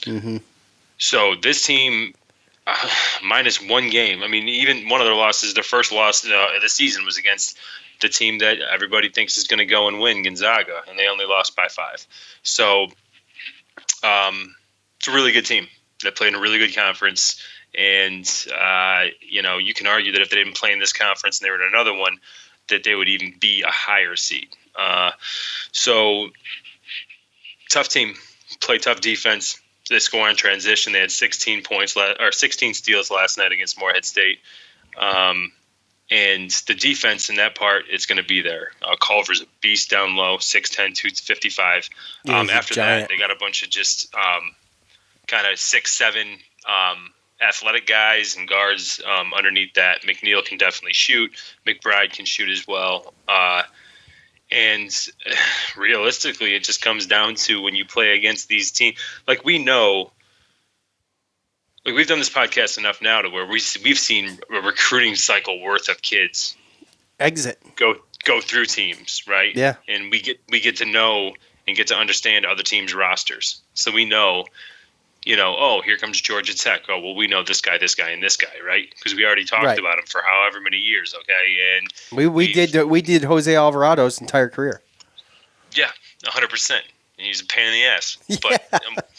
Mm-hmm. So this team, minus one game, I mean, even one of their losses, their first loss of the season was against the team that everybody thinks is going to go and win, Gonzaga, and they only lost by 5. So it's a really good team that played in a really good conference. And, you can argue that if they didn't play in this conference and they were in another one, that they would even be a higher seed. So tough team, play tough defense. They score on transition. They had 16 points or 16 steals last night against Morehead State. And the defense in that part is going to be there. Culver's a beast down low, 6'10", 255. After that, they got a bunch of just kind of 6'7", athletic guys and guards underneath that. McNeil can definitely shoot. McBride can shoot as well. And realistically, it just comes down to when you play against these teams. Like we know, like we've done this podcast enough now to where we've seen a recruiting cycle worth of kids exit go through teams, right? Yeah. And we get to know and get to understand other teams' rosters. So we know, here comes Georgia Tech. Oh, well, we know this guy, and this guy, right? Because we already talked about him for however many years, okay? And we did Jose Alvarado's entire career. Yeah, 100%. And he's a pain in the ass, but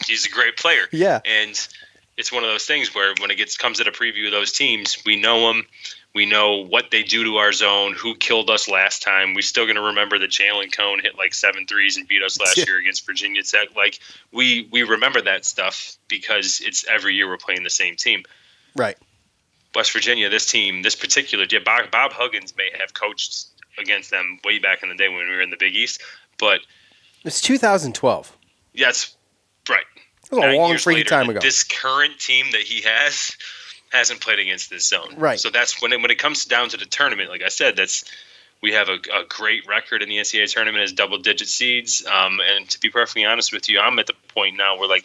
he's a great player. Yeah. And it's one of those things where when it comes to the preview of those teams, we know them. We know what they do to our zone, who killed us last time. We're still going to remember that Jalen Cone hit like 7 threes and beat us last year against Virginia Tech. Like, we remember that stuff because it's every year we're playing the same team. Right. West Virginia, this team, this particular – Bob Huggins may have coached against them way back in the day when we were in the Big East, but – It's 2012. Yeah, that's right. It was a long freaking time ago. This current team that he hasn't played against this zone. Right. So that's when it comes down to the tournament, like I said, we have a great record in the NCAA tournament as double-digit seeds. And to be perfectly honest with you, I'm at the point now where, like,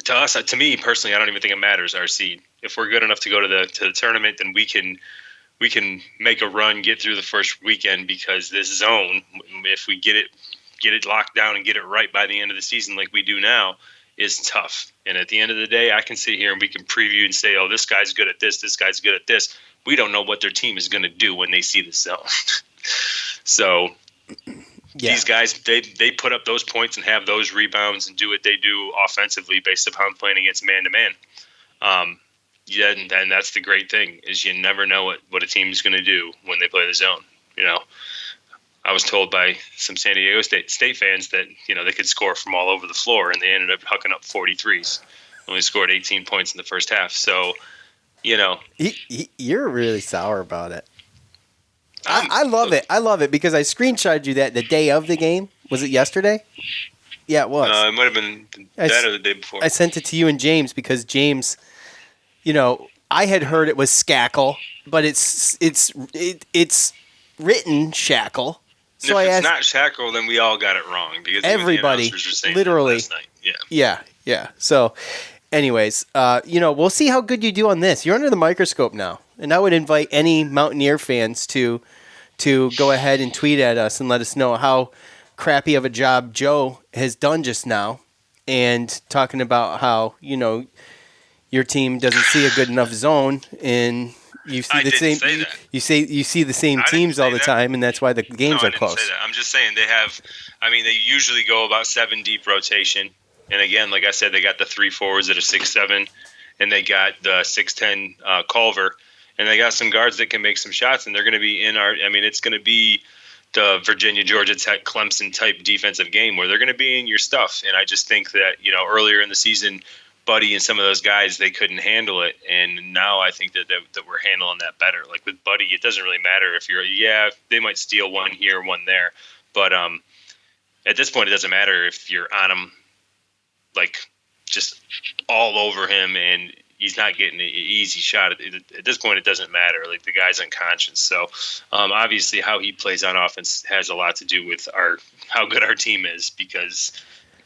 to me personally, I don't even think it matters our seed. If we're good enough to go to the tournament, then we can make a run, get through the first weekend, because this zone, if we get it locked down and get it right by the end of the season like we do now, is tough. And at the end of the day, I can sit here and we can preview and say, oh, this guy's good at this guy's good at this. We don't know what their team is going to do when they see the zone. So these guys, they put up those points and have those rebounds and do what they do offensively based upon playing against man-to-man. And that's the great thing, is you never know what a team is going to do when they play the zone. I was told by some San Diego State fans that, they could score from all over the floor, and they ended up hucking up 43s. Only scored 18 points in the first half. So, You're really sour about it. I love it. I love it because I screenshotted you that the day of the game. Was it yesterday? Yeah, it was. It might have been that or the day before. I sent it to you and James because James, I had heard it was Skackle, but it's written Shackle. So if it's not Shackle, then we all got it wrong because everybody, the saying literally, last night. Yeah. So, anyways, we'll see how good you do on this. You're under the microscope now, and I would invite any Mountaineer fans to go ahead and tweet at us and let us know how crappy of a job Joe has done just now, and talking about how your team doesn't see a good enough zone and. You see the same. You see the same teams all the time, and that's why the games are close. Say that. I'm just saying they have. I mean, they usually go about 7 deep rotation, and again, like I said, they got the 3 forwards that are 6'7", and they got the 6'10" Culver, and they got some guards that can make some shots, and they're going to be in our. I mean, it's going to be the Virginia, Georgia Tech, Clemson type defensive game where they're going to be in your stuff, and I just think that earlier in the season, Buddy and some of those guys, they couldn't handle it, and now I think that we're handling that better. Like with Buddy, it doesn't really matter if they might steal one here, one there, but at this point, it doesn't matter if you're on him, like just all over him, and he's not getting an easy shot. At this point, it doesn't matter. Like the guy's unconscious, so obviously how he plays on offense has a lot to do with how good our team is, because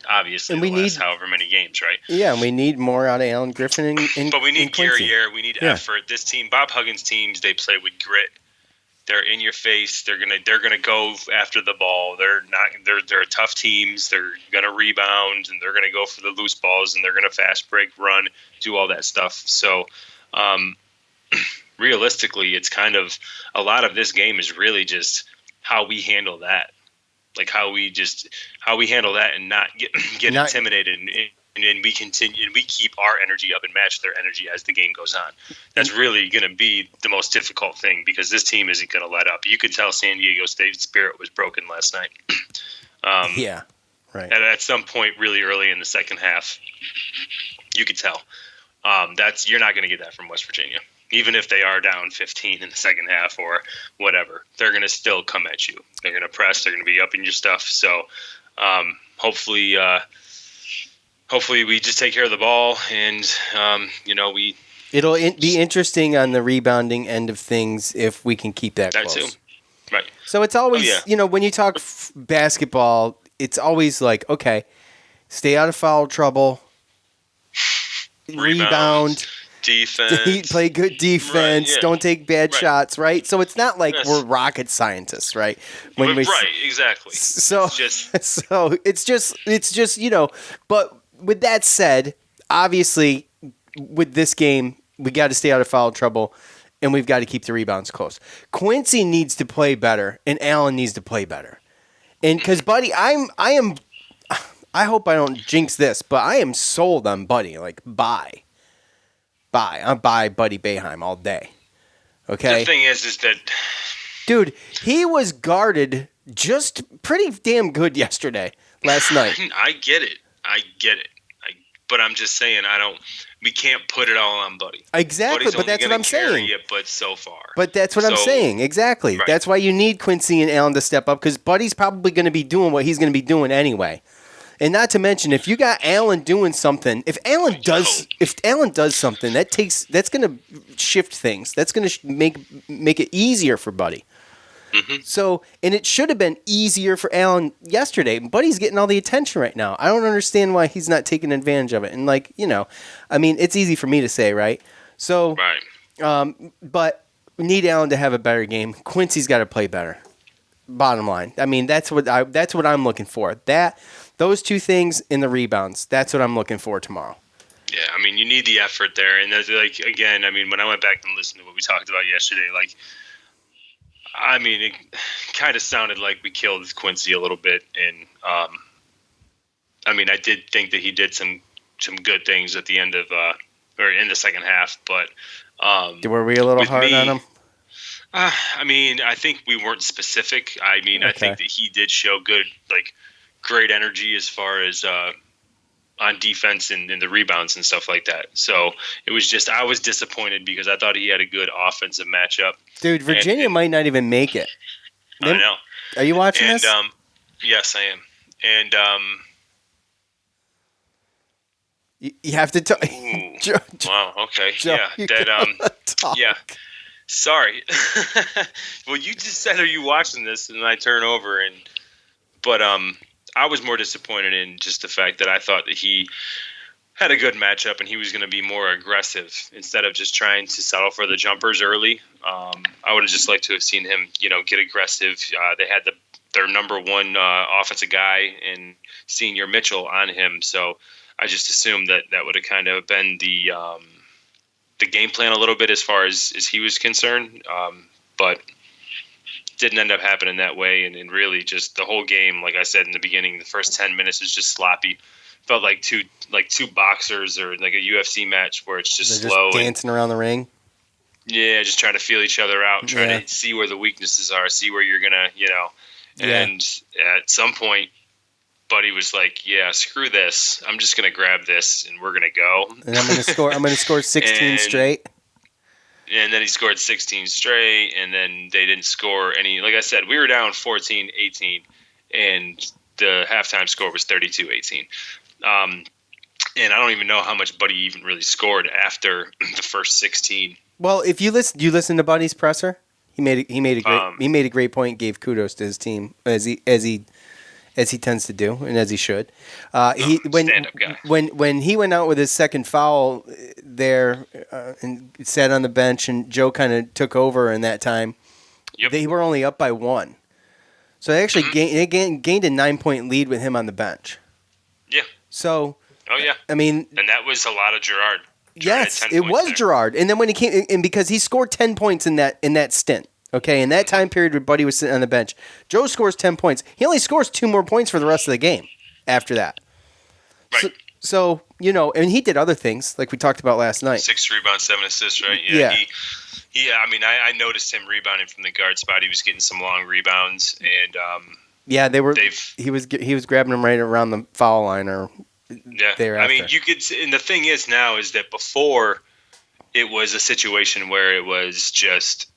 obviously, And the we last need- however many games, right? Yeah, and we need more out of Alan Griffin and But we need and Quincy. Guerriere. We need Yeah. effort. This team, Bob Huggins' teams, they play with grit. They're in your face. They're gonna go after the ball. They're tough teams. They're gonna rebound and they're gonna go for the loose balls and they're gonna fast break, run, do all that stuff. So, realistically, it's kind of a lot of this game is really just how we handle that, like how we handle that and not get intimidated and we continue and we keep our energy up and match their energy as the game goes on. That's really going to be the most difficult thing because this team isn't going to let up. You could tell San Diego State's spirit was broken last night. Yeah, right. And at some point, really early in the second half, you could tell. You're not going to get that from West Virginia, even if they are down 15 in the second half or whatever. They're going to still come at you. They're going to press. They're going to be up in your stuff. So hopefully we just take care of the ball and we. It'll be interesting on the rebounding end of things if we can keep that close. Too. Right. So it's always, when you talk basketball, it's always like, okay, stay out of foul trouble, rebound, defense, play good defense, right, yeah. don't take bad Right. shots, right? So it's not like Yes. we're rocket scientists, right? Right, exactly. So It's just it's just but with that said, obviously with this game, we got to stay out of foul trouble and we've got to keep the rebounds close. Quincy needs to play better and Allen needs to play better. And cuz Buddy, I hope I don't jinx this, but I am sold on Buddy, like bye. I'm buy Buddy Boeheim all day. Okay? the thing is that Dude, he was guarded just pretty damn good yesterday, last night. I get it. But I'm just saying we can't put it all on Buddy. Exactly, Buddy's but only that's what gonna I'm carry saying. it, but so far. But that's what I'm saying. Exactly. Right. That's why you need Quincy and Allen to step up because Buddy's probably going to be doing what he's going to be doing anyway. And not to mention, if you got Allen doing something, if Allen does something, that's going to shift things. That's going to make it easier for Buddy. Mm-hmm. So, and it should have been easier for Allen yesterday. Buddy's getting all the attention right now. I don't understand why he's not taking advantage of it. And it's easy for me to say, right? So, Right. But we need Allen to have a better game. Quincy's got to play better. Bottom line. I mean, that's what I'm looking for. Those two things in the rebounds. That's what I'm looking for tomorrow. Yeah, I mean, you need the effort there. And again, I mean, when I went back and listened to what we talked about yesterday, it kind of sounded like we killed Quincy a little bit. And, I did think that he did some good things at the end of or in the second half. But were we a little hard on him? I think we weren't specific. I think that he did show great energy as far as on defense and the rebounds and stuff like that. So it was just I was disappointed because I thought he had a good offensive matchup. Dude, Virginia might not even make it. I know. Are you watching this? Yes, I am. And you have to talk. Wow. Okay. Joe, Yeah. Sorry. Well, you just said, "Are you watching this?" And I turn over, but I was more disappointed in just the fact that I thought that he had a good matchup and he was going to be more aggressive instead of just trying to settle for the jumpers early. I would have just liked to have seen him, get aggressive. They had their number one offensive guy in Senior Mitchell on him, so I just assumed that would have kind of been the game plan a little bit as far as he was concerned, but didn't end up happening that way. And really just the whole game, like I said in the beginning, the first 10 minutes is just sloppy. Felt like two boxers or like a UFC match where it's just They're slow. Just dancing around the ring. Yeah, just trying to feel each other out, trying to see where the weaknesses are, see where you're going to, And at some point, Buddy was like, "Yeah, screw this. I'm just gonna grab this, and we're gonna go." And I'm gonna score 16 straight. And then he scored 16 straight, and then they didn't score any. Like I said, we were down 14-18, and the halftime score was 32-18. And I don't even know how much Buddy even really scored after the first 16. Well, if you listen to Buddy's presser, he made a great point. Gave kudos to his team as as he tends to do and as he should. Stand-up guy. When he went out with his second foul there and sat on the bench, and Joe kind of took over in that time, they were only up by 1. So they actually gained a 9-point lead with him on the bench. Yeah. So. Oh yeah. I mean, and that was a lot of Gerard. Yes, it was there. Gerard. And then when he came, and because he scored 10 points in that stint, okay, in that time period where Buddy was sitting on the bench, Joe scores 10 points. He only scores 2 more points for the rest of the game after that. Right. So and he did other things like we talked about last night. 6 rebounds, 7 assists, right? Yeah. I mean, I noticed him rebounding from the guard spot. He was getting some long rebounds, and he was grabbing them right around the foul line or. Yeah, I mean, you could, and the thing is now is that before it was a situation where it was just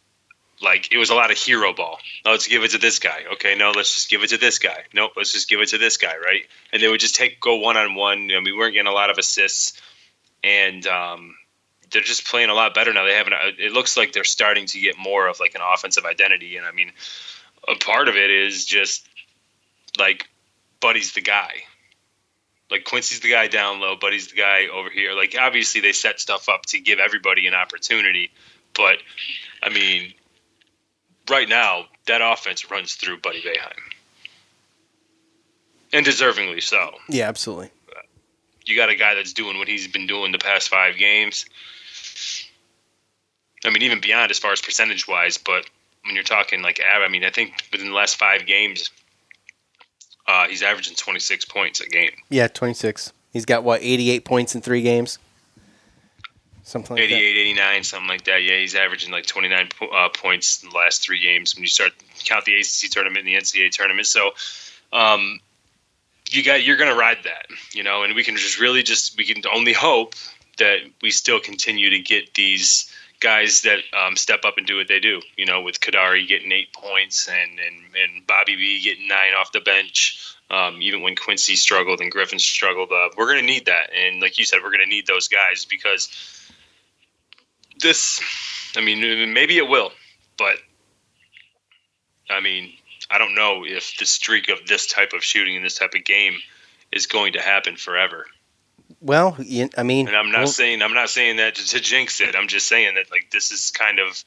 like it was a lot of hero ball. Oh, let's give it to this guy. Okay, no, let's just give it to this guy. Nope, let's just give it to this guy, right? And they would just go 1-on-1. We weren't getting a lot of assists, and they're just playing a lot better now. It looks like they're starting to get more of like an offensive identity, and I mean, a part of it is just like Buddy's the guy. Like Quincy's the guy down low, Buddy's the guy over here. Like obviously they set stuff up to give everybody an opportunity, but I mean, right now that offense runs through Buddy Boeheim, and deservingly so. Yeah, absolutely. You got a guy that's doing what he's been doing the past 5 games. I mean, even beyond as far as percentage wise, but when you're talking like, I mean, I think within the last 5 games. He's averaging 26 points a game. Yeah, 26. He's got, 88 points in 3 games? Something like 88, that. 89, something like that. Yeah, he's averaging like 29 points in the last 3 games when you start count the ACC tournament and the NCAA tournament. So you're going to ride that, and we can we can only hope that we still continue to get these guys that step up and do what they do, with Kadari getting 8 points and Bobby B getting 9 off the bench. Even when Quincy struggled and Griffin struggled, we're going to need that. And like you said, we're going to need those guys because maybe it will, but I mean, I don't know if the streak of this type of shooting in this type of game is going to happen forever. Well, I mean, and I'm not saying that to jinx it. I'm just saying that like this is kind of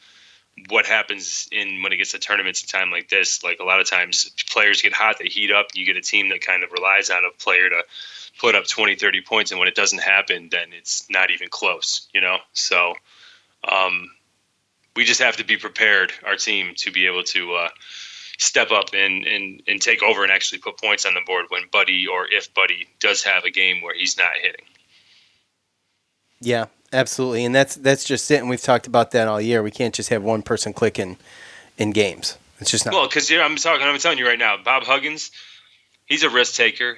what happens when it gets to tournaments and time like this. Like a lot of times players get hot, they heat up. You get a team that kind of relies on a player to put up 20, 30 points, and when it doesn't happen, then it's not even close. So we just have to be prepared, our team, to be able to step up and take over and actually put points on the board when Buddy, or if Buddy does have a game where he's not hitting. Yeah, absolutely. And that's just it. And we've talked about that all year. We can't just have one person clicking in games. It's just not. Well, because I'm telling you right now, Bob Huggins, he's a risk taker.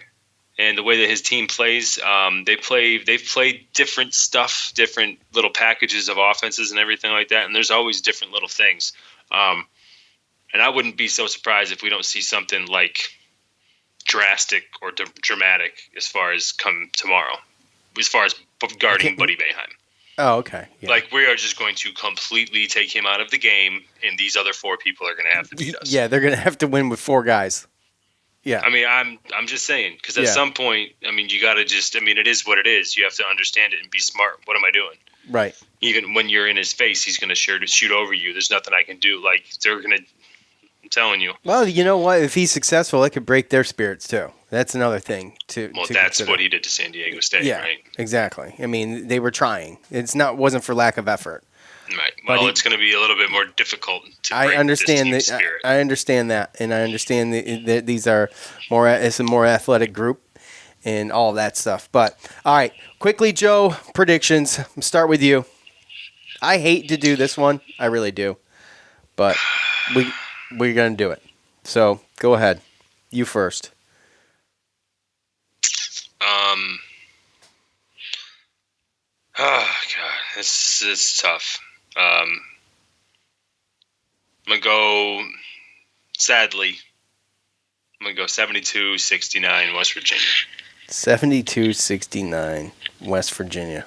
And the way that his team plays, they've played different stuff, different little packages of offenses and everything like that. And there's always different little things. And I wouldn't be so surprised if we don't see something like drastic or dramatic as far as come tomorrow, as far as guarding Buddy Boeheim. Oh, okay. Yeah. Like we are just going to completely take him out of the game, and these other 4 people are going to have to beat us. Yeah, they're going to have to win with 4 guys. Yeah. I mean, I'm just saying, because at some point, I mean, you got to it is what it is. You have to understand it and be smart. What am I doing? Right. Even when you're in his face, he's going to shoot over you. There's nothing I can do. Like, they're going to, I'm telling you. Well, you know what? If he's successful, it could break their spirits, too. That's another thing to that's consider. what he did to San Diego State, right? Exactly. I mean, they were trying. Wasn't for lack of effort. Right. Well, it's going to be a little bit more difficult to break I understand this team's spirit. I understand that, and I understand that these are it's a more athletic group and all that stuff. But all right, quickly, Joe, predictions. I'll start with you. I hate to do this one, I really do, but we're going to do it. So go ahead, you first. Oh God, it's tough. I'm going to go, sadly, I'm going to go 72-69 West Virginia. 72-69 West Virginia.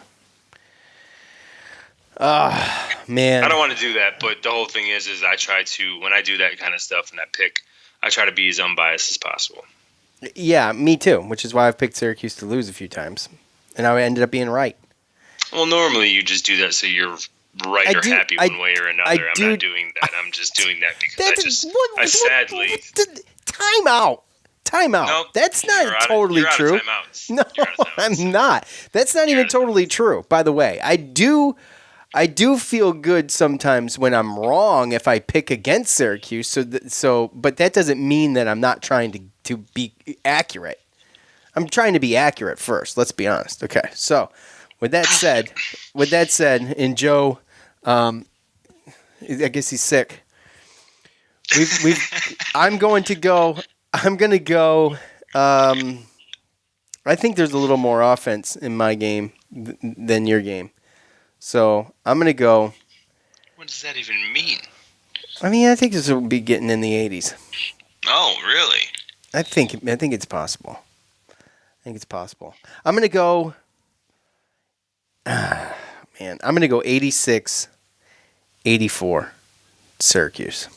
Man. I don't want to do that, but the whole thing is I try to, when I do that kind of stuff and I try to be as unbiased as possible. Yeah, me too, which is why I've picked Syracuse to lose a few times. And I ended up being right. Well, normally you just do that so you're right or happy one way or another. I'm not doing that. I'm just doing that because I sadly... Time out. Nope, That's not totally true. No, I'm not. That's not even totally true. By the way, I do feel good sometimes when I'm wrong if I pick against Syracuse. But that doesn't mean that I'm not trying to be accurate. I'm trying to be accurate first. Let's be honest. Okay. So, with that said, and Joe, I guess he's sick. I'm going to go. I think there's a little more offense in my game than your game. So I'm going to go. What does that even mean? I mean, I think this will be getting in the 80s. Oh, really? I think it's possible. I'm going to go. I'm going to go 86-84 Syracuse.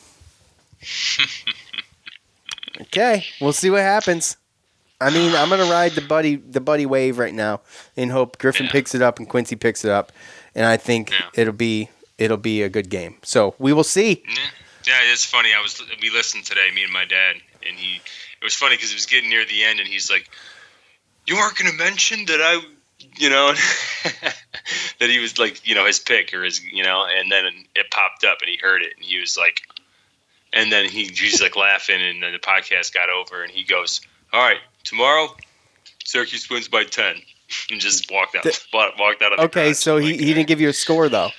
Okay, we'll see what happens. I mean, I'm gonna ride the buddy wave right now, and hope Griffin picks it up and Quincy picks it up, and I think it'll be a good game. So we will see. Yeah, it's funny. We listened today, me and my dad, and it was funny because it was getting near the end, and he's like, "You weren't gonna mention that that he was like, his pick or his, and then it popped up, and he heard it, and he was like." And then he's like laughing, and then the podcast got over, and he goes, "All right, tomorrow, Syracuse wins by 10," and just walked out. Walked out of the Okay, garage. so he didn't give you a score though.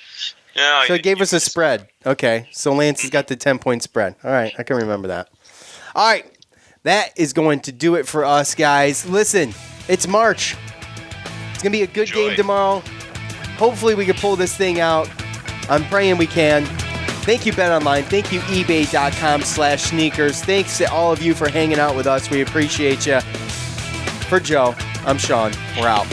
Yeah, so he gave us a spread. Okay, so Lance has got the 10-point spread. All right, I can remember that. All right, that is going to do it for us, guys. Listen, it's March. It's gonna be a good game tomorrow. Hopefully, we can pull this thing out. I'm praying we can. Thank you, BetOnline. Thank you, eBay.com/sneakers. Thanks to all of you for hanging out with us. We appreciate you. For Joe, I'm Sean. We're out.